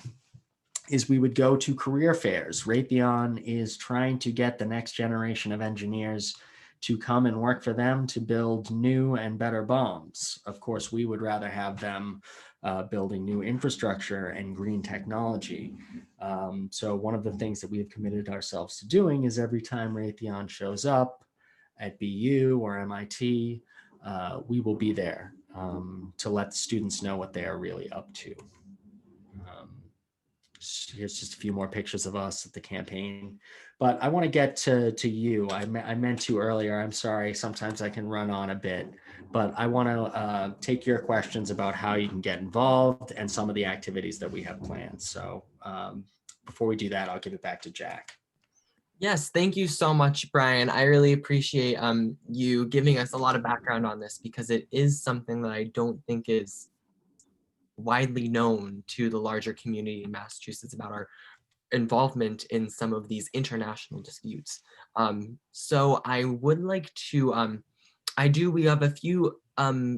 is we would go to career fairs. Raytheon is trying to get the next generation of engineers to come and work for them to build new and better bombs. Of course, we would rather have them building new infrastructure and green technology. So one of the things that we have committed ourselves to doing is every time Raytheon shows up, at BU or MIT, we will be there to let students know what they are really up to. Here's just a few more pictures of us at the campaign. But I want to get to you. I meant to earlier. I'm sorry. Sometimes I can run on a bit. But I want to take your questions about how you can get involved and some of the activities that we have planned. So before we do that, I'll give it back to Jack. Yes, thank you so much, Brian. I really appreciate you giving us a lot of background on this, because it is something that I don't think is widely known to the larger community in Massachusetts about our involvement in some of these international disputes. So I would like to, we have a few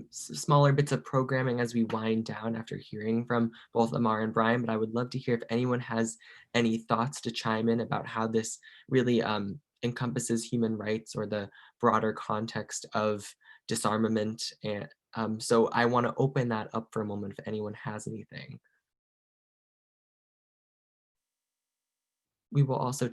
smaller bits of programming as we wind down after hearing from both Amar and Brian, but I would love to hear if anyone has any thoughts to chime in about how this really encompasses human rights or the broader context of disarmament. And so I want to open that up for a moment if anyone has anything. We will also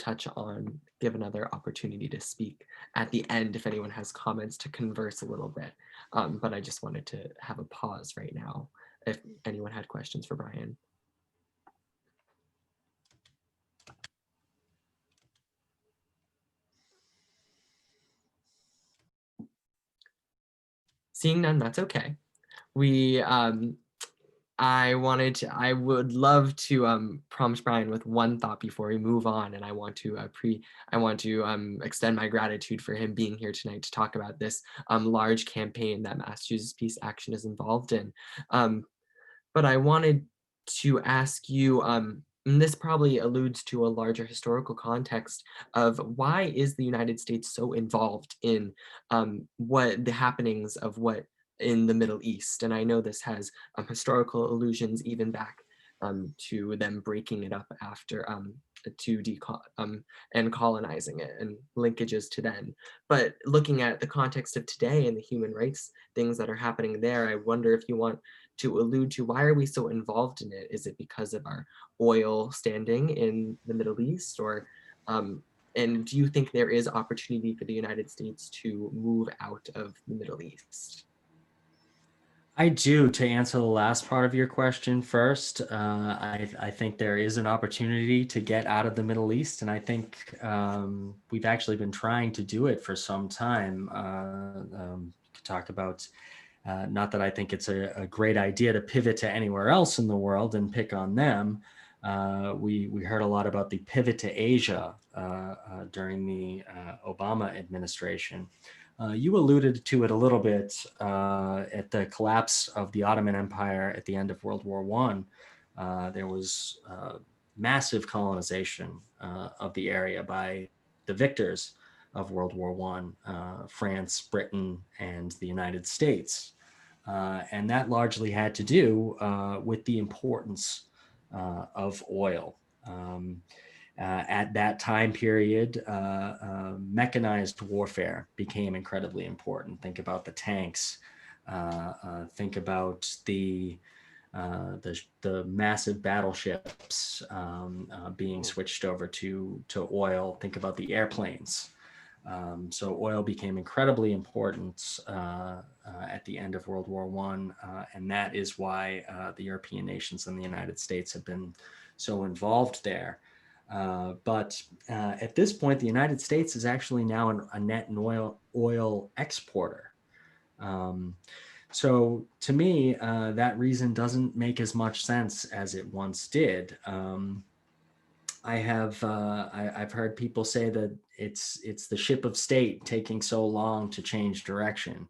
give another opportunity to speak at the end if anyone has comments to converse a little bit. But I just wanted to have a pause right now if anyone had questions for Brian. Seeing none, that's okay. I would love to prompt Brian with one thought before we move on, and I want to extend my gratitude for him being here tonight to talk about this large campaign that Massachusetts Peace Action is involved in. But I wanted to ask you, and this probably alludes to a larger historical context of why is the United States so involved in what the happenings of what in the Middle East? And I know this has historical allusions even back to them breaking it up after and colonizing it and linkages to then. But looking at the context of today and the human rights things that are happening there, I wonder if you want to allude to why are we so involved in it? Is it because of our oil standing in the Middle East, or and do you think there is opportunity for the United States to move out of the Middle East? I do. To answer the last part of your question first, I think there is an opportunity to get out of the Middle East, and I think we've actually been trying to do it for some time. To talk about, not that I think it's a great idea to pivot to anywhere else in the world and pick on them. We heard a lot about the pivot to Asia during the Obama administration. You alluded to it a little bit at the collapse of the Ottoman Empire at the end of World War I. There was massive colonization of the area by the victors of World War I, France, Britain, and the United States. And that largely had to do with the importance of oil. At that time period, mechanized warfare became incredibly important. Think about the tanks. Think about the massive battleships being switched over to oil. Think about the airplanes. So oil became incredibly important at the end of World War I, and that is why the European nations and the United States have been so involved there. But at this point, the United States is actually now a net oil exporter. So to me, that reason doesn't make as much sense as it once did. I've heard people say that it's the ship of state taking so long to change direction,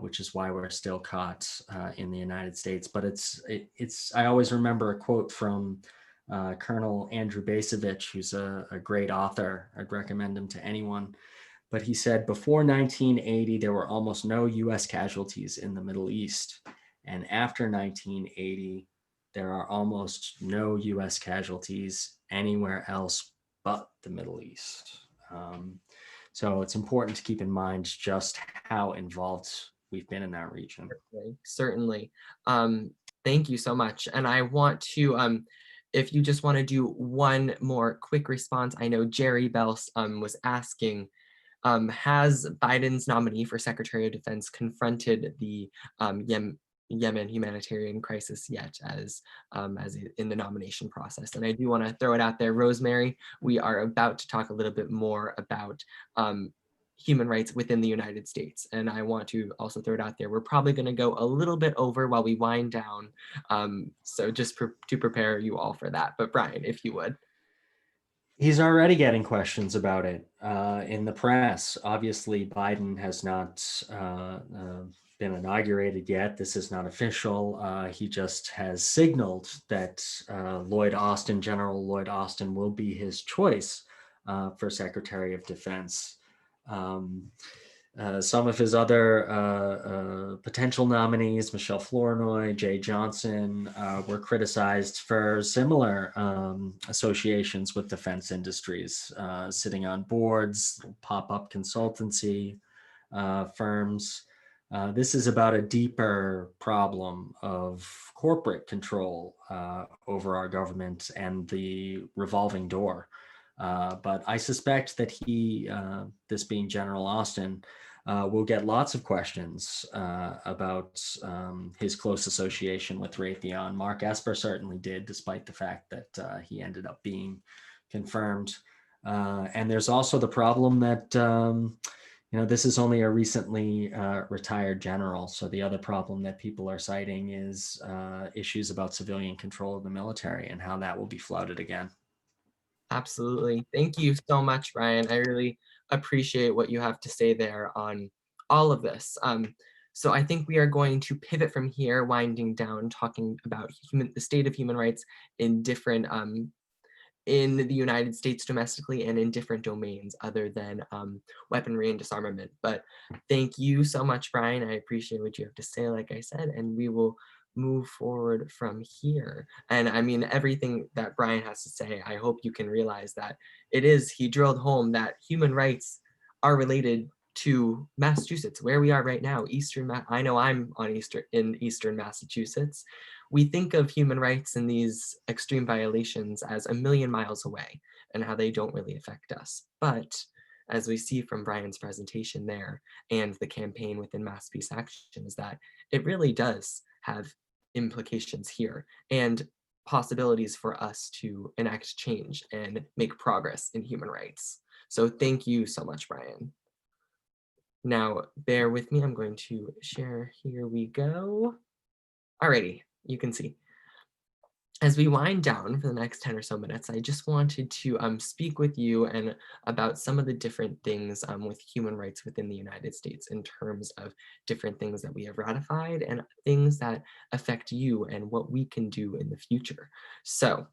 which is why we're still caught in the United States. But I always remember a quote from Colonel Andrew Bacevich, who's a great author. I'd recommend him to anyone. But he said, before 1980, there were almost no US casualties in the Middle East. And after 1980, there are almost no US casualties anywhere else but the Middle East. So it's important to keep in mind just how involved we've been in that region. Certainly. Thank you so much. And I want to, if you just want to do one more quick response, I know Jerry Bell was asking has Biden's nominee for Secretary of Defense confronted the Yemen humanitarian crisis yet as in the nomination process? And I do want to throw it out there, Rosemary, we are about to talk a little bit more about human rights within the United States. And I want to also throw it out there, we're probably going to go a little bit over while we wind down. So just to prepare you all for that. But Brian, if you would. He's already getting questions about it in the press. Obviously, Biden has not been inaugurated yet. This is not official. He just has signaled that General Lloyd Austin will be his choice for Secretary of Defense. Some of his other potential nominees, Michelle Flournoy, Jay Johnson, were criticized for similar associations with defense industries, sitting on boards, pop-up consultancy firms. This is about a deeper problem of corporate control over our government and the revolving door. But I suspect that this being General Austin, will get lots of questions about his close association with Raytheon. Mark Esper certainly did, despite the fact that he ended up being confirmed. And there's also the problem that this is only a recently retired general. So the other problem that people are citing is issues about civilian control of the military and how that will be flouted again. Absolutely. Thank you so much, Brian. I really appreciate what you have to say there on all of this. So I think we are going to pivot from here, winding down, talking about the state of human rights in different, in the United States domestically and in different domains other than weaponry and disarmament. But thank you so much, Brian. I appreciate what you have to say, like I said, and we will move forward from here. And I mean, everything that Brian has to say, I hope you can realize that he drilled home that human rights are related to Massachusetts, where we are right now. I know I'm in Eastern Massachusetts. We think of human rights and these extreme violations as a million miles away and how they don't really affect us. But as we see from Brian's presentation there and the campaign within Mass Peace Action, is that it really does have implications here and possibilities for us to enact change and make progress in human rights. So thank you so much, Brian. Now, bear with me, I'm going to share, here we go. Alrighty, you can see. As we wind down for the next 10 or so minutes, I just wanted to speak with you and about some of the different things with human rights within the United States in terms of different things that we have ratified and things that affect you and what we can do in the future. So,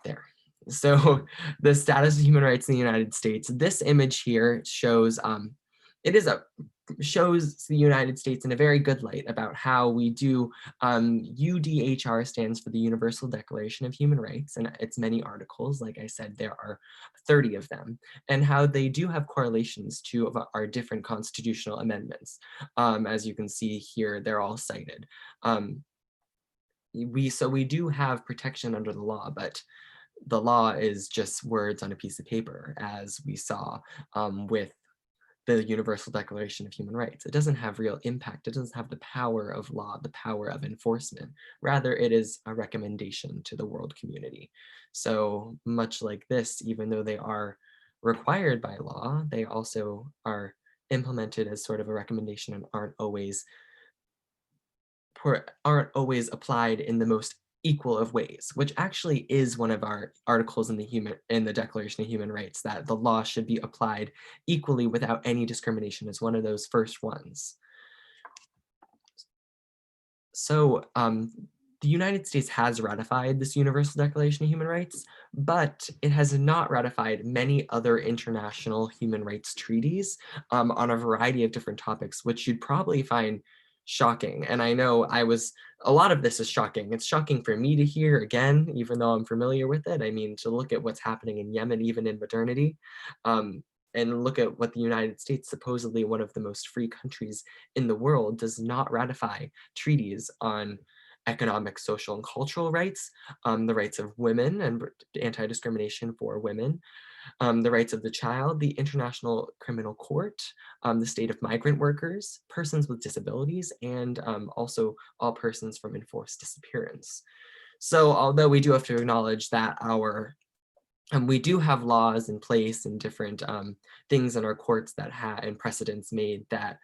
there. So the status of human rights in the United States, this image here shows, shows the United States in a very good light about how we do. UDHR stands for the Universal Declaration of Human Rights, and it's many articles. Like I said, there are 30 of them, and how they do have correlations to our different constitutional amendments. As you can see here, they're all cited. We do have protection under the law, but the law is just words on a piece of paper, as we saw with the Universal Declaration of Human Rights. It doesn't have real impact. It doesn't have the power of law, the power of enforcement. Rather, it is a recommendation to the world community. So much like this, even though they are required by law, they also are implemented as sort of a recommendation and aren't always applied in the most equal of ways, which actually is one of our articles in the Declaration of Human Rights, that the law should be applied equally without any discrimination, is one of those first ones. So the United States has ratified this Universal Declaration of Human Rights, but it has not ratified many other international human rights treaties on a variety of different topics, which you'd probably find shocking. And I know a lot of this is shocking. It's shocking for me to hear again, even though I'm familiar with it. I mean, to look at what's happening in Yemen, even in modernity, and look at what the United States, supposedly one of the most free countries in the world, does not ratify treaties on economic, social, and cultural rights, the rights of women and anti-discrimination for women, the rights of the child, the International Criminal Court, the state of migrant workers, persons with disabilities, and also all persons from enforced disappearance. So although we do have to acknowledge that we do have laws in place and different things in our courts that and precedents made that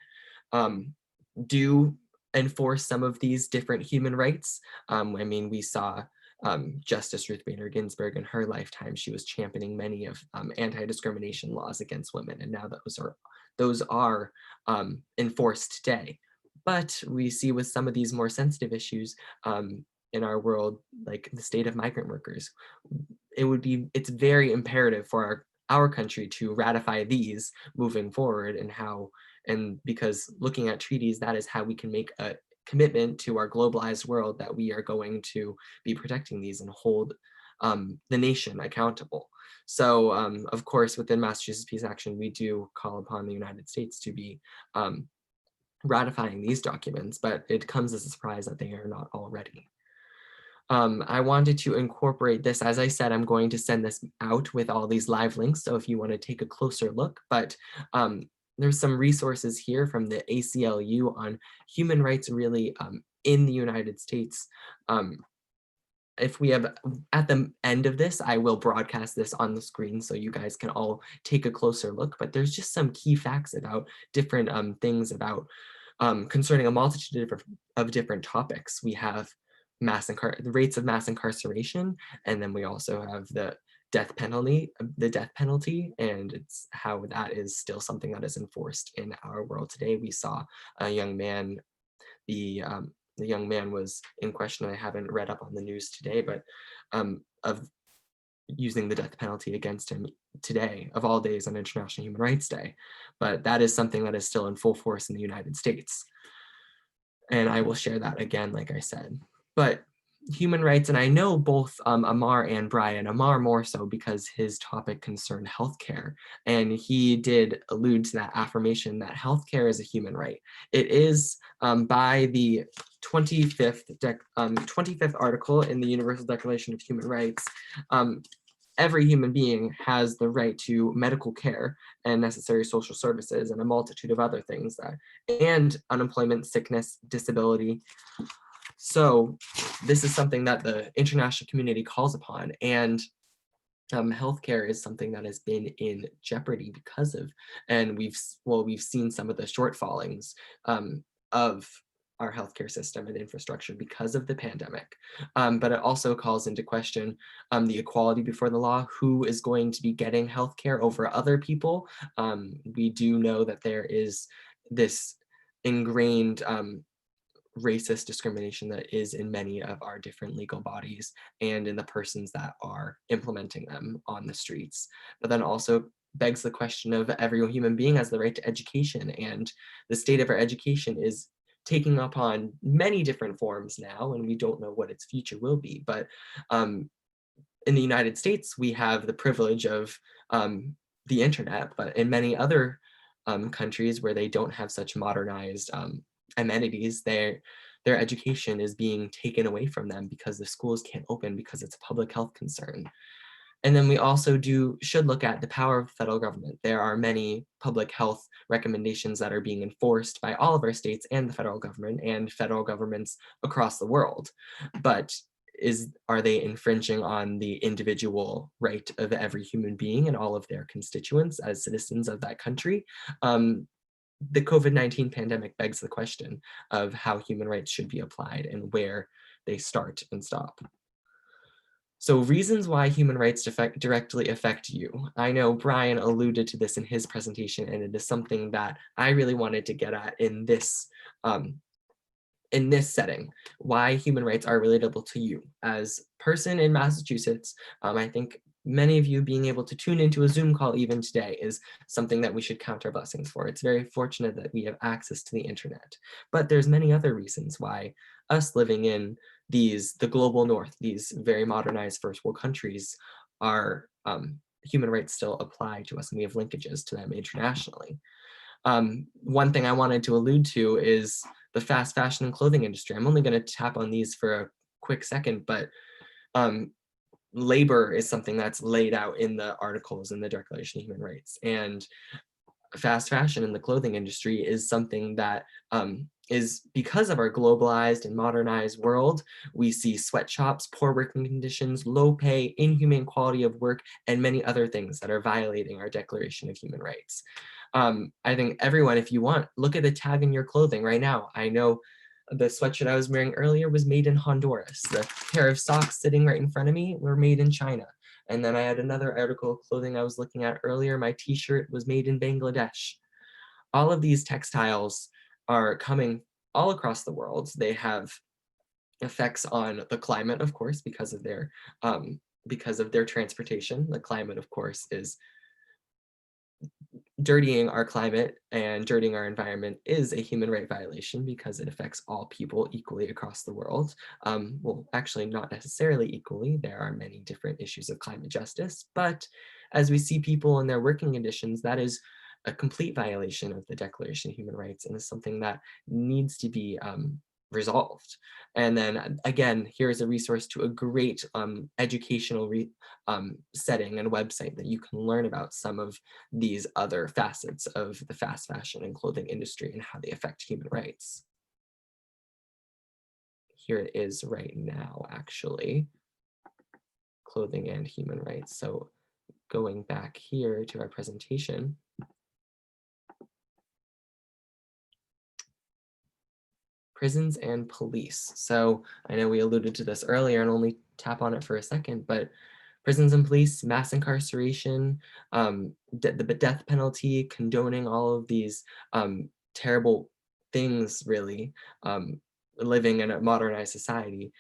do enforce some of these different human rights. I mean, we saw Justice Ruth Bader Ginsburg in her lifetime. She was championing many of anti-discrimination laws against women, and now those are enforced today. But we see with some of these more sensitive issues in our world, like the state of migrant workers, it's very imperative for our country to ratify these moving forward, and because looking at treaties, that is how we can make a commitment to our globalized world that we are going to be protecting these and hold the nation accountable. So of course, within Massachusetts Peace Action, we do call upon the United States to be ratifying these documents, but it comes as a surprise that they are not already. I wanted to incorporate this. As I said, I'm going to send this out with all these live links, so if you want to take a closer look, but there's some resources here from the ACLU on human rights really in the United States. If we have, at the end of this, I will broadcast this on the screen so you guys can all take a closer look, but there's just some key facts about different things about concerning a multitude of different topics. We have the rates of mass incarceration, and then we also have the death penalty, and it's how that is still something that is enforced in our world today. We saw a young man, the young man was in question. I haven't read up on the news today, but of using the death penalty against him today, of all days, on International Human Rights Day. But that is something that is still in full force in the United States. And I will share that again, like I said. But human rights, and I know both Amar and Brian, Amar more so because his topic concerned healthcare, and he did allude to that affirmation that healthcare is a human right. It is by the 25th article in the Universal Declaration of Human Rights. Every human being has the right to medical care and necessary social services and a multitude of other things, and unemployment, sickness, disability. So this is something that the international community calls upon, and healthcare is something that has been in jeopardy because of, and we've seen some of the shortfallings of our healthcare system and infrastructure because of the pandemic. But it also calls into question the equality before the law. Who is going to be getting healthcare over other people? We do know that there is this ingrained racist discrimination that is in many of our different legal bodies and in the persons that are implementing them on the streets. But then also begs the question of every human being has the right to education, and the state of our education is taking up on many different forms now, and we don't know what its future will be. But in the United States, we have the privilege of the internet, but in many other countries where they don't have such modernized amenities, their education is being taken away from them because the schools can't open because it's a public health concern. And then we also should look at the power of the federal government. There are many public health recommendations that are being enforced by all of our states and the federal government and federal governments across the world. But are they infringing on the individual right of every human being and all of their constituents as citizens of that country? The COVID-19 pandemic begs the question of how human rights should be applied and where they start and stop. So reasons why human rights directly affect you. I know Brian alluded to this in his presentation, and it is something that I really wanted to get at in this setting, why human rights are relatable to you. As a person in Massachusetts, I think many of you being able to tune into a Zoom call even today is something that we should count our blessings for. It's very fortunate that we have access to the internet, but there's many other reasons why us living in the global north, these very modernized first world countries, are human rights still apply to us, and we have linkages to them internationally. One thing I wanted to allude to is the fast fashion and clothing industry. I'm only going to tap on these for a quick second, but labor is something that's laid out in the articles in the Declaration of Human Rights. And fast fashion in the clothing industry is something that is because of our globalized and modernized world. We see sweatshops, poor working conditions, low pay, inhumane quality of work, and many other things that are violating our Declaration of Human Rights. I think everyone, if you want, look at the tag in your clothing right now. I know the sweatshirt I was wearing earlier was made in Honduras. The pair of socks sitting right in front of me were made in China. And then I had another article of clothing I was looking at earlier. My t-shirt was made in Bangladesh. All of these textiles are coming all across the world. They have effects on the climate, of course, because of their transportation. The climate, of course, is dirtying our climate and dirtying our environment is a human right violation because it affects all people equally across the world. Well, actually not necessarily equally. There are many different issues of climate justice, but as we see people in their working conditions, that is a complete violation of the Declaration of Human Rights and is something that needs to be resolved. And then again, here's a resource to a great educational setting and website that you can learn about some of these other facets of the fast fashion and clothing industry and how they affect human rights. Here it is right now, actually, clothing and human rights. So going back here to our presentation, prisons and police. So I know we alluded to this earlier and only tap on it for a second, but prisons and police, mass incarceration, the death penalty, condoning all of these terrible things, really, living in a modernized society.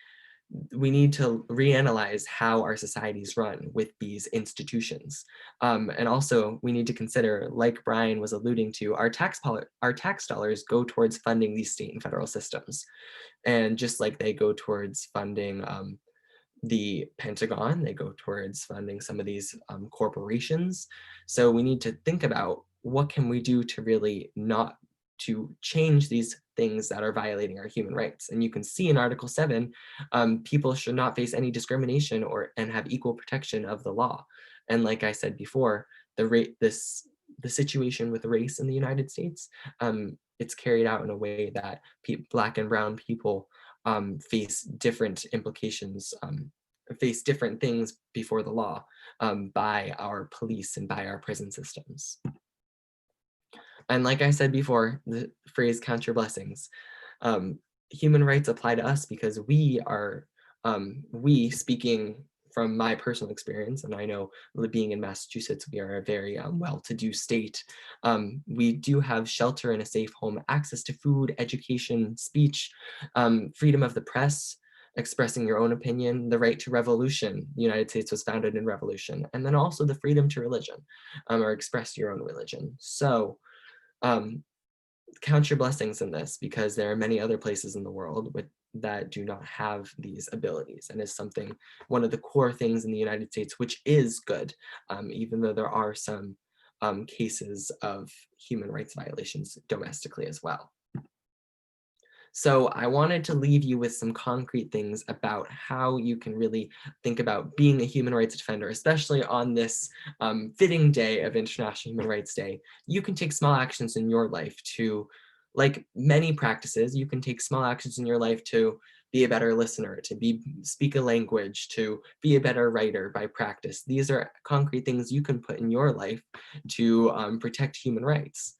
We need to reanalyze how our societies run with these institutions. And also we need to consider, like Brian was alluding to, our tax dollars go towards funding these state and federal systems. And just like they go towards funding the Pentagon, they go towards funding some of these corporations. So we need to think about what can we do to really not to change these things that are violating our human rights. And you can see in Article 7, people should not face any discrimination and have equal protection of the law. And like I said before, the situation with race in the United States, it's carried out in a way that Black and brown people face different implications, face different things before the law by our police and by our prison systems. And like I said before, the phrase count your blessings. Human rights apply to us because we are, speaking from my personal experience, and I know being in Massachusetts, we are a very well-to-do state. We do have shelter and a safe home, access to food, education, speech, freedom of the press, expressing your own opinion, the right to revolution. The United States was founded in revolution, and then also the freedom to religion, or express your own religion. So count your blessings in this, because there are many other places in the world that do not have these abilities, and is something, one of the core things in the United States, which is good, even though there are some cases of human rights violations domestically as well. So I wanted to leave you with some concrete things about how you can really think about being a human rights defender, especially on this fitting day of International Human Rights Day. You can take small actions in your life to, like many practices, you can take small actions in your life to be a better listener, to speak a language, to be a better writer by practice. These are concrete things you can put in your life to protect human rights.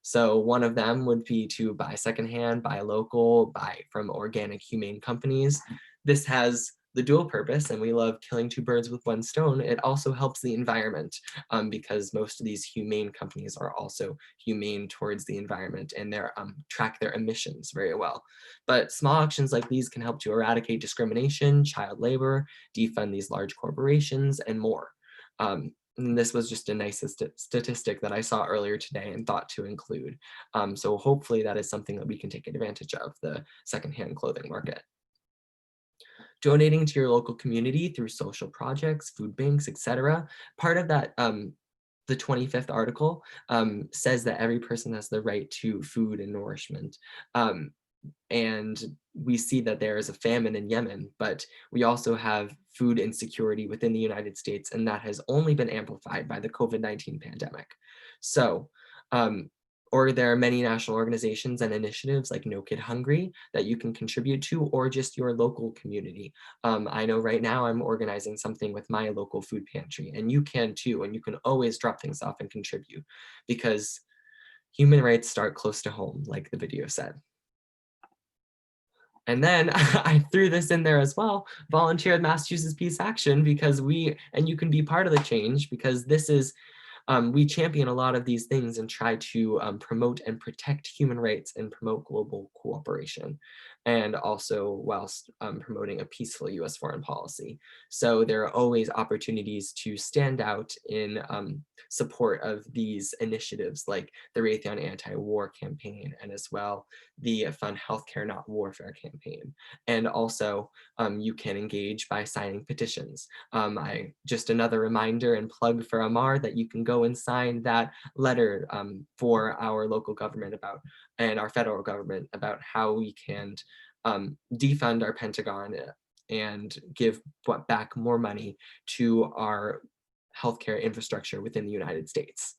So one of them would be to buy secondhand, buy local, buy from organic, humane companies. This has the dual purpose, and we love killing two birds with one stone. It also helps the environment because most of these humane companies are also humane towards the environment and they track their emissions very well. But small actions like these can help to eradicate discrimination, child labor, defund these large corporations, and more. And this was just a nice statistic that I saw earlier today and thought to include. So hopefully that is something that we can take advantage of, the secondhand clothing market. Donating to your local community through social projects, food banks, etc. Part of that, the 25th article says that every person has the right to food and nourishment. And we see that there is a famine in Yemen, but we also have food insecurity within the United States, and that has only been amplified by the COVID-19 pandemic. So, or there are many national organizations and initiatives like No Kid Hungry that you can contribute to, or just your local community. I know right now I'm organizing something with my local food pantry, and you can too, and you can always drop things off and contribute, because human rights start close to home, like the video said. And then I threw this in there as well, volunteer at Massachusetts Peace Action, because and you can be part of the change, because this is, we champion a lot of these things and try to promote and protect human rights and promote global cooperation, and also whilst promoting a peaceful US foreign policy. So there are always opportunities to stand out in support of these initiatives, like the Raytheon anti-war campaign, and as well the Fund Healthcare Not Warfare campaign. And also you can engage by signing petitions. Just another reminder and plug for Amar that you can go and sign that letter for our local government and our federal government about how we can defund our Pentagon and give back more money to our healthcare infrastructure within the United States.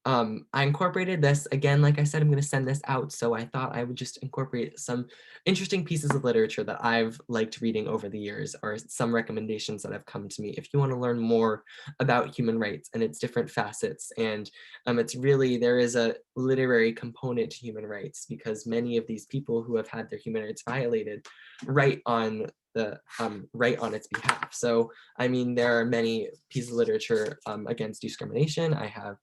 I incorporated this, again, like I said, I'm going to send this out, so I thought I would just incorporate some interesting pieces of literature that I've liked reading over the years, or some recommendations that have come to me. If you want to learn more about human rights and its different facets, and it's really, there is a literary component to human rights, because many of these people who have had their human rights violated write on its behalf. So, I mean, there are many pieces of literature against discrimination. I have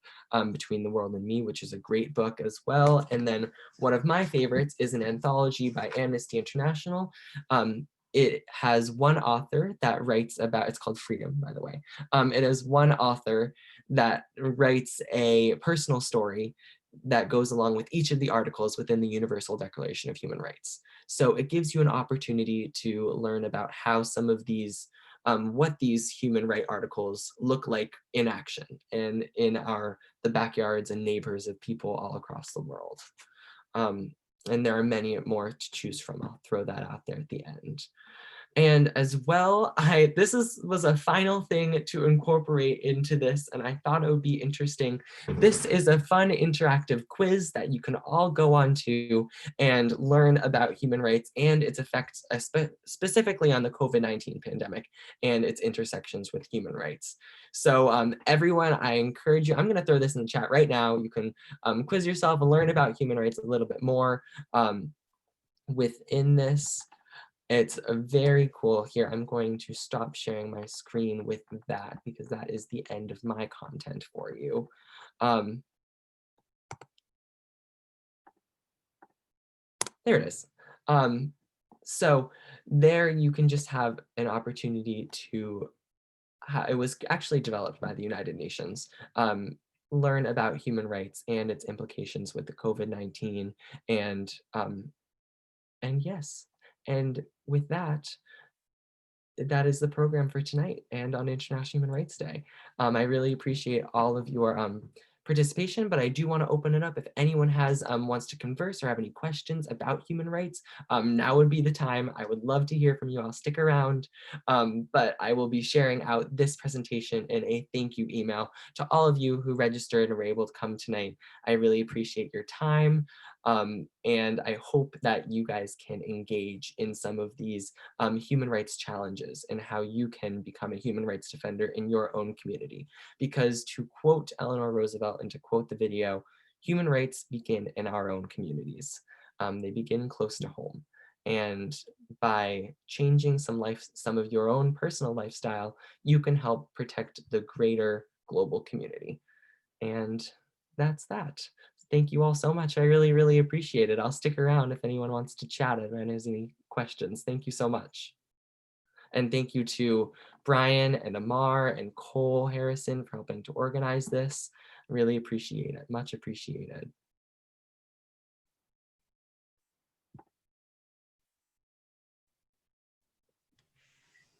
Between the World and Me, which is a great book as well. And then one of my favorites is an anthology by Amnesty International. It has one author that writes about, it's called Freedom, by the way. It has one author that writes a personal story that goes along with each of the articles within the Universal Declaration of Human Rights. So it gives you an opportunity to learn about how some of these, what these human right articles look like in action and in the backyards and neighbors of people all across the world. And there are many more to choose from. I'll throw that out there at the end. And as well, this was a final thing to incorporate into this, and I thought it would be interesting. This is a fun interactive quiz that you can all go on to and learn about human rights and its effects, specifically on the COVID-19 pandemic and its intersections with human rights. So everyone, I encourage you, I'm going to throw this in the chat right now. You can quiz yourself and learn about human rights a little bit more within this. It's a very cool. Here, I'm going to stop sharing my screen with that, because that is the end of my content for you. There it is. So there you can just have an opportunity to, it was actually developed by the United Nations, learn about human rights and its implications with the COVID-19, and yes. And with that, that is the program for tonight and on International Human Rights Day. I really appreciate all of your participation, but I do want to open it up. If anyone wants to converse or have any questions about human rights, now would be the time. I would love to hear from you. I'll stick around, but I will be sharing out this presentation in a thank you email to all of you who registered and were able to come tonight. I really appreciate your time. And I hope that you guys can engage in some of these human rights challenges and how you can become a human rights defender in your own community. Because to quote Eleanor Roosevelt and to quote the video, human rights begin in our own communities. They begin close to home. And by changing some of your own personal lifestyle, you can help protect the greater global community. And that's that. Thank you all so much. I really, really appreciate it. I'll stick around if anyone wants to chat or has any questions. Thank you so much. And thank you to Brian and Amar and Cole Harrison for helping to organize this. Really appreciate it. Much appreciated.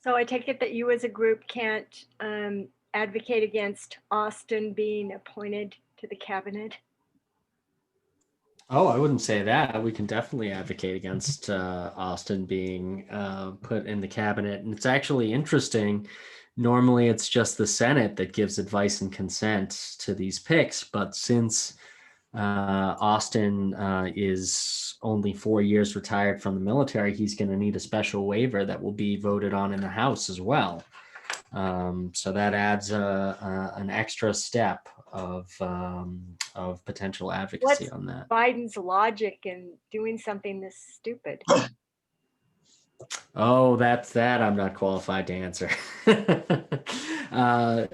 So I take it that you as a group can't advocate against Austin being appointed to the cabinet? Oh, I wouldn't say that. We can definitely advocate against Austin being put in the cabinet. And it's actually interesting. Normally, it's just the Senate that gives advice and consent to these picks. But since Austin is only 4 years retired from the military, he's going to need a special waiver that will be voted on in the House as well. So that adds an extra step of potential advocacy What's on that. Biden's logic in doing something this stupid? Oh, that's that. I'm not qualified to answer. I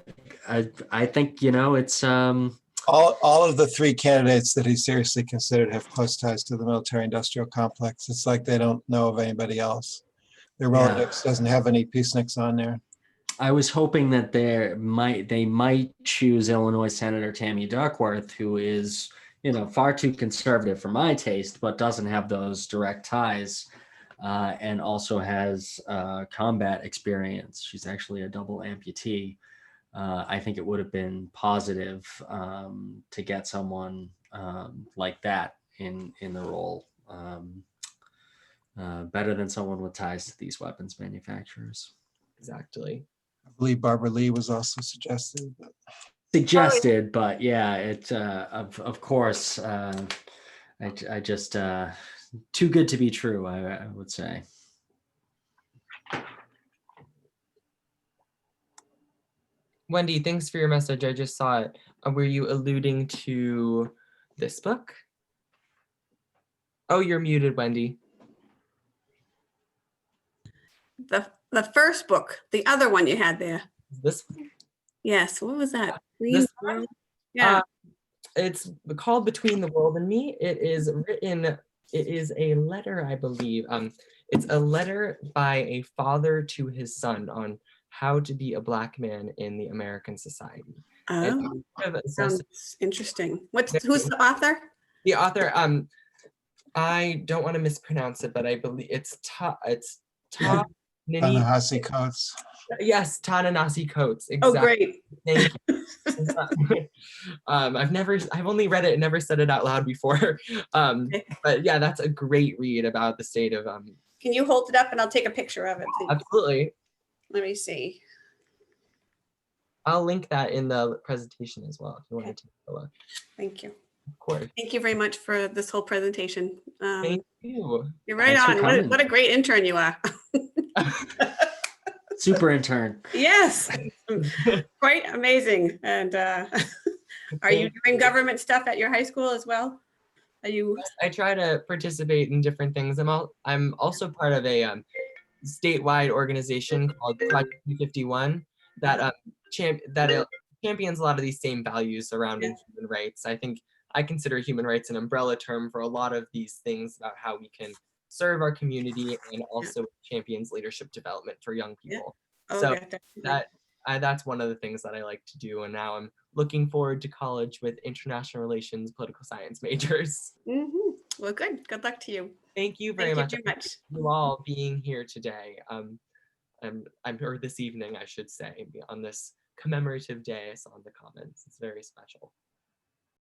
think it's All of the three candidates that he seriously considered have close ties to the military-industrial complex. It's like they don't know of anybody else. Their relatives doesn't have any peaceniks on there. I was hoping that they might choose Illinois Senator Tammy Duckworth, who is far too conservative for my taste, but doesn't have those direct ties, and also has combat experience. She's actually a double amputee. I think it would have been positive to get someone like that in the role, better than someone with ties to these weapons manufacturers. Exactly. I believe Barbara Lee was also suggested. But yeah, it of course, I just too good to be true, I would say. Wendy, thanks for your message. I just saw it. Were you alluding to this book? Oh, you're muted, Wendy. The first book, the other one you had there. This one? Yes. What was that? This one? Yeah. It's called Between the World and Me. It is a letter, I believe. It's a letter by a father to his son on how to be a Black man in the American society. Oh, sounds interesting. Who's the author? The author, I don't want to mispronounce it, but I believe it's Ta-Nehisi Coates. Yes, Ta-Nehisi Coates. Exactly. Oh, great. Thank you. I've only read it and never said it out loud before. But yeah, that's a great read about the state of Can you hold it up and I'll take a picture of it, please? Absolutely. Let me see. I'll link that in the presentation as well if you want to take a look. Thank you. Of course. Thank you very much for this whole presentation. Thank you. You're right on. What a great intern you are. Super intern. Yes. Quite amazing. And are you doing government stuff at your high school as well? Are you? I try to participate in different things. I'm also part of a statewide organization called Project 251 that champions a lot of these same values surrounding human rights. I consider human rights an umbrella term for a lot of these things about how we can serve our community and also champions leadership development for young people. So that's one of the things that I like to do. And now I'm looking forward to college with international relations, political science majors. Mm-hmm. Well, good. Good luck to you. Thank you very much. Thank you much. You all being here today. Or this evening, I should say, on this commemorative day. I saw in the comments. It's very special.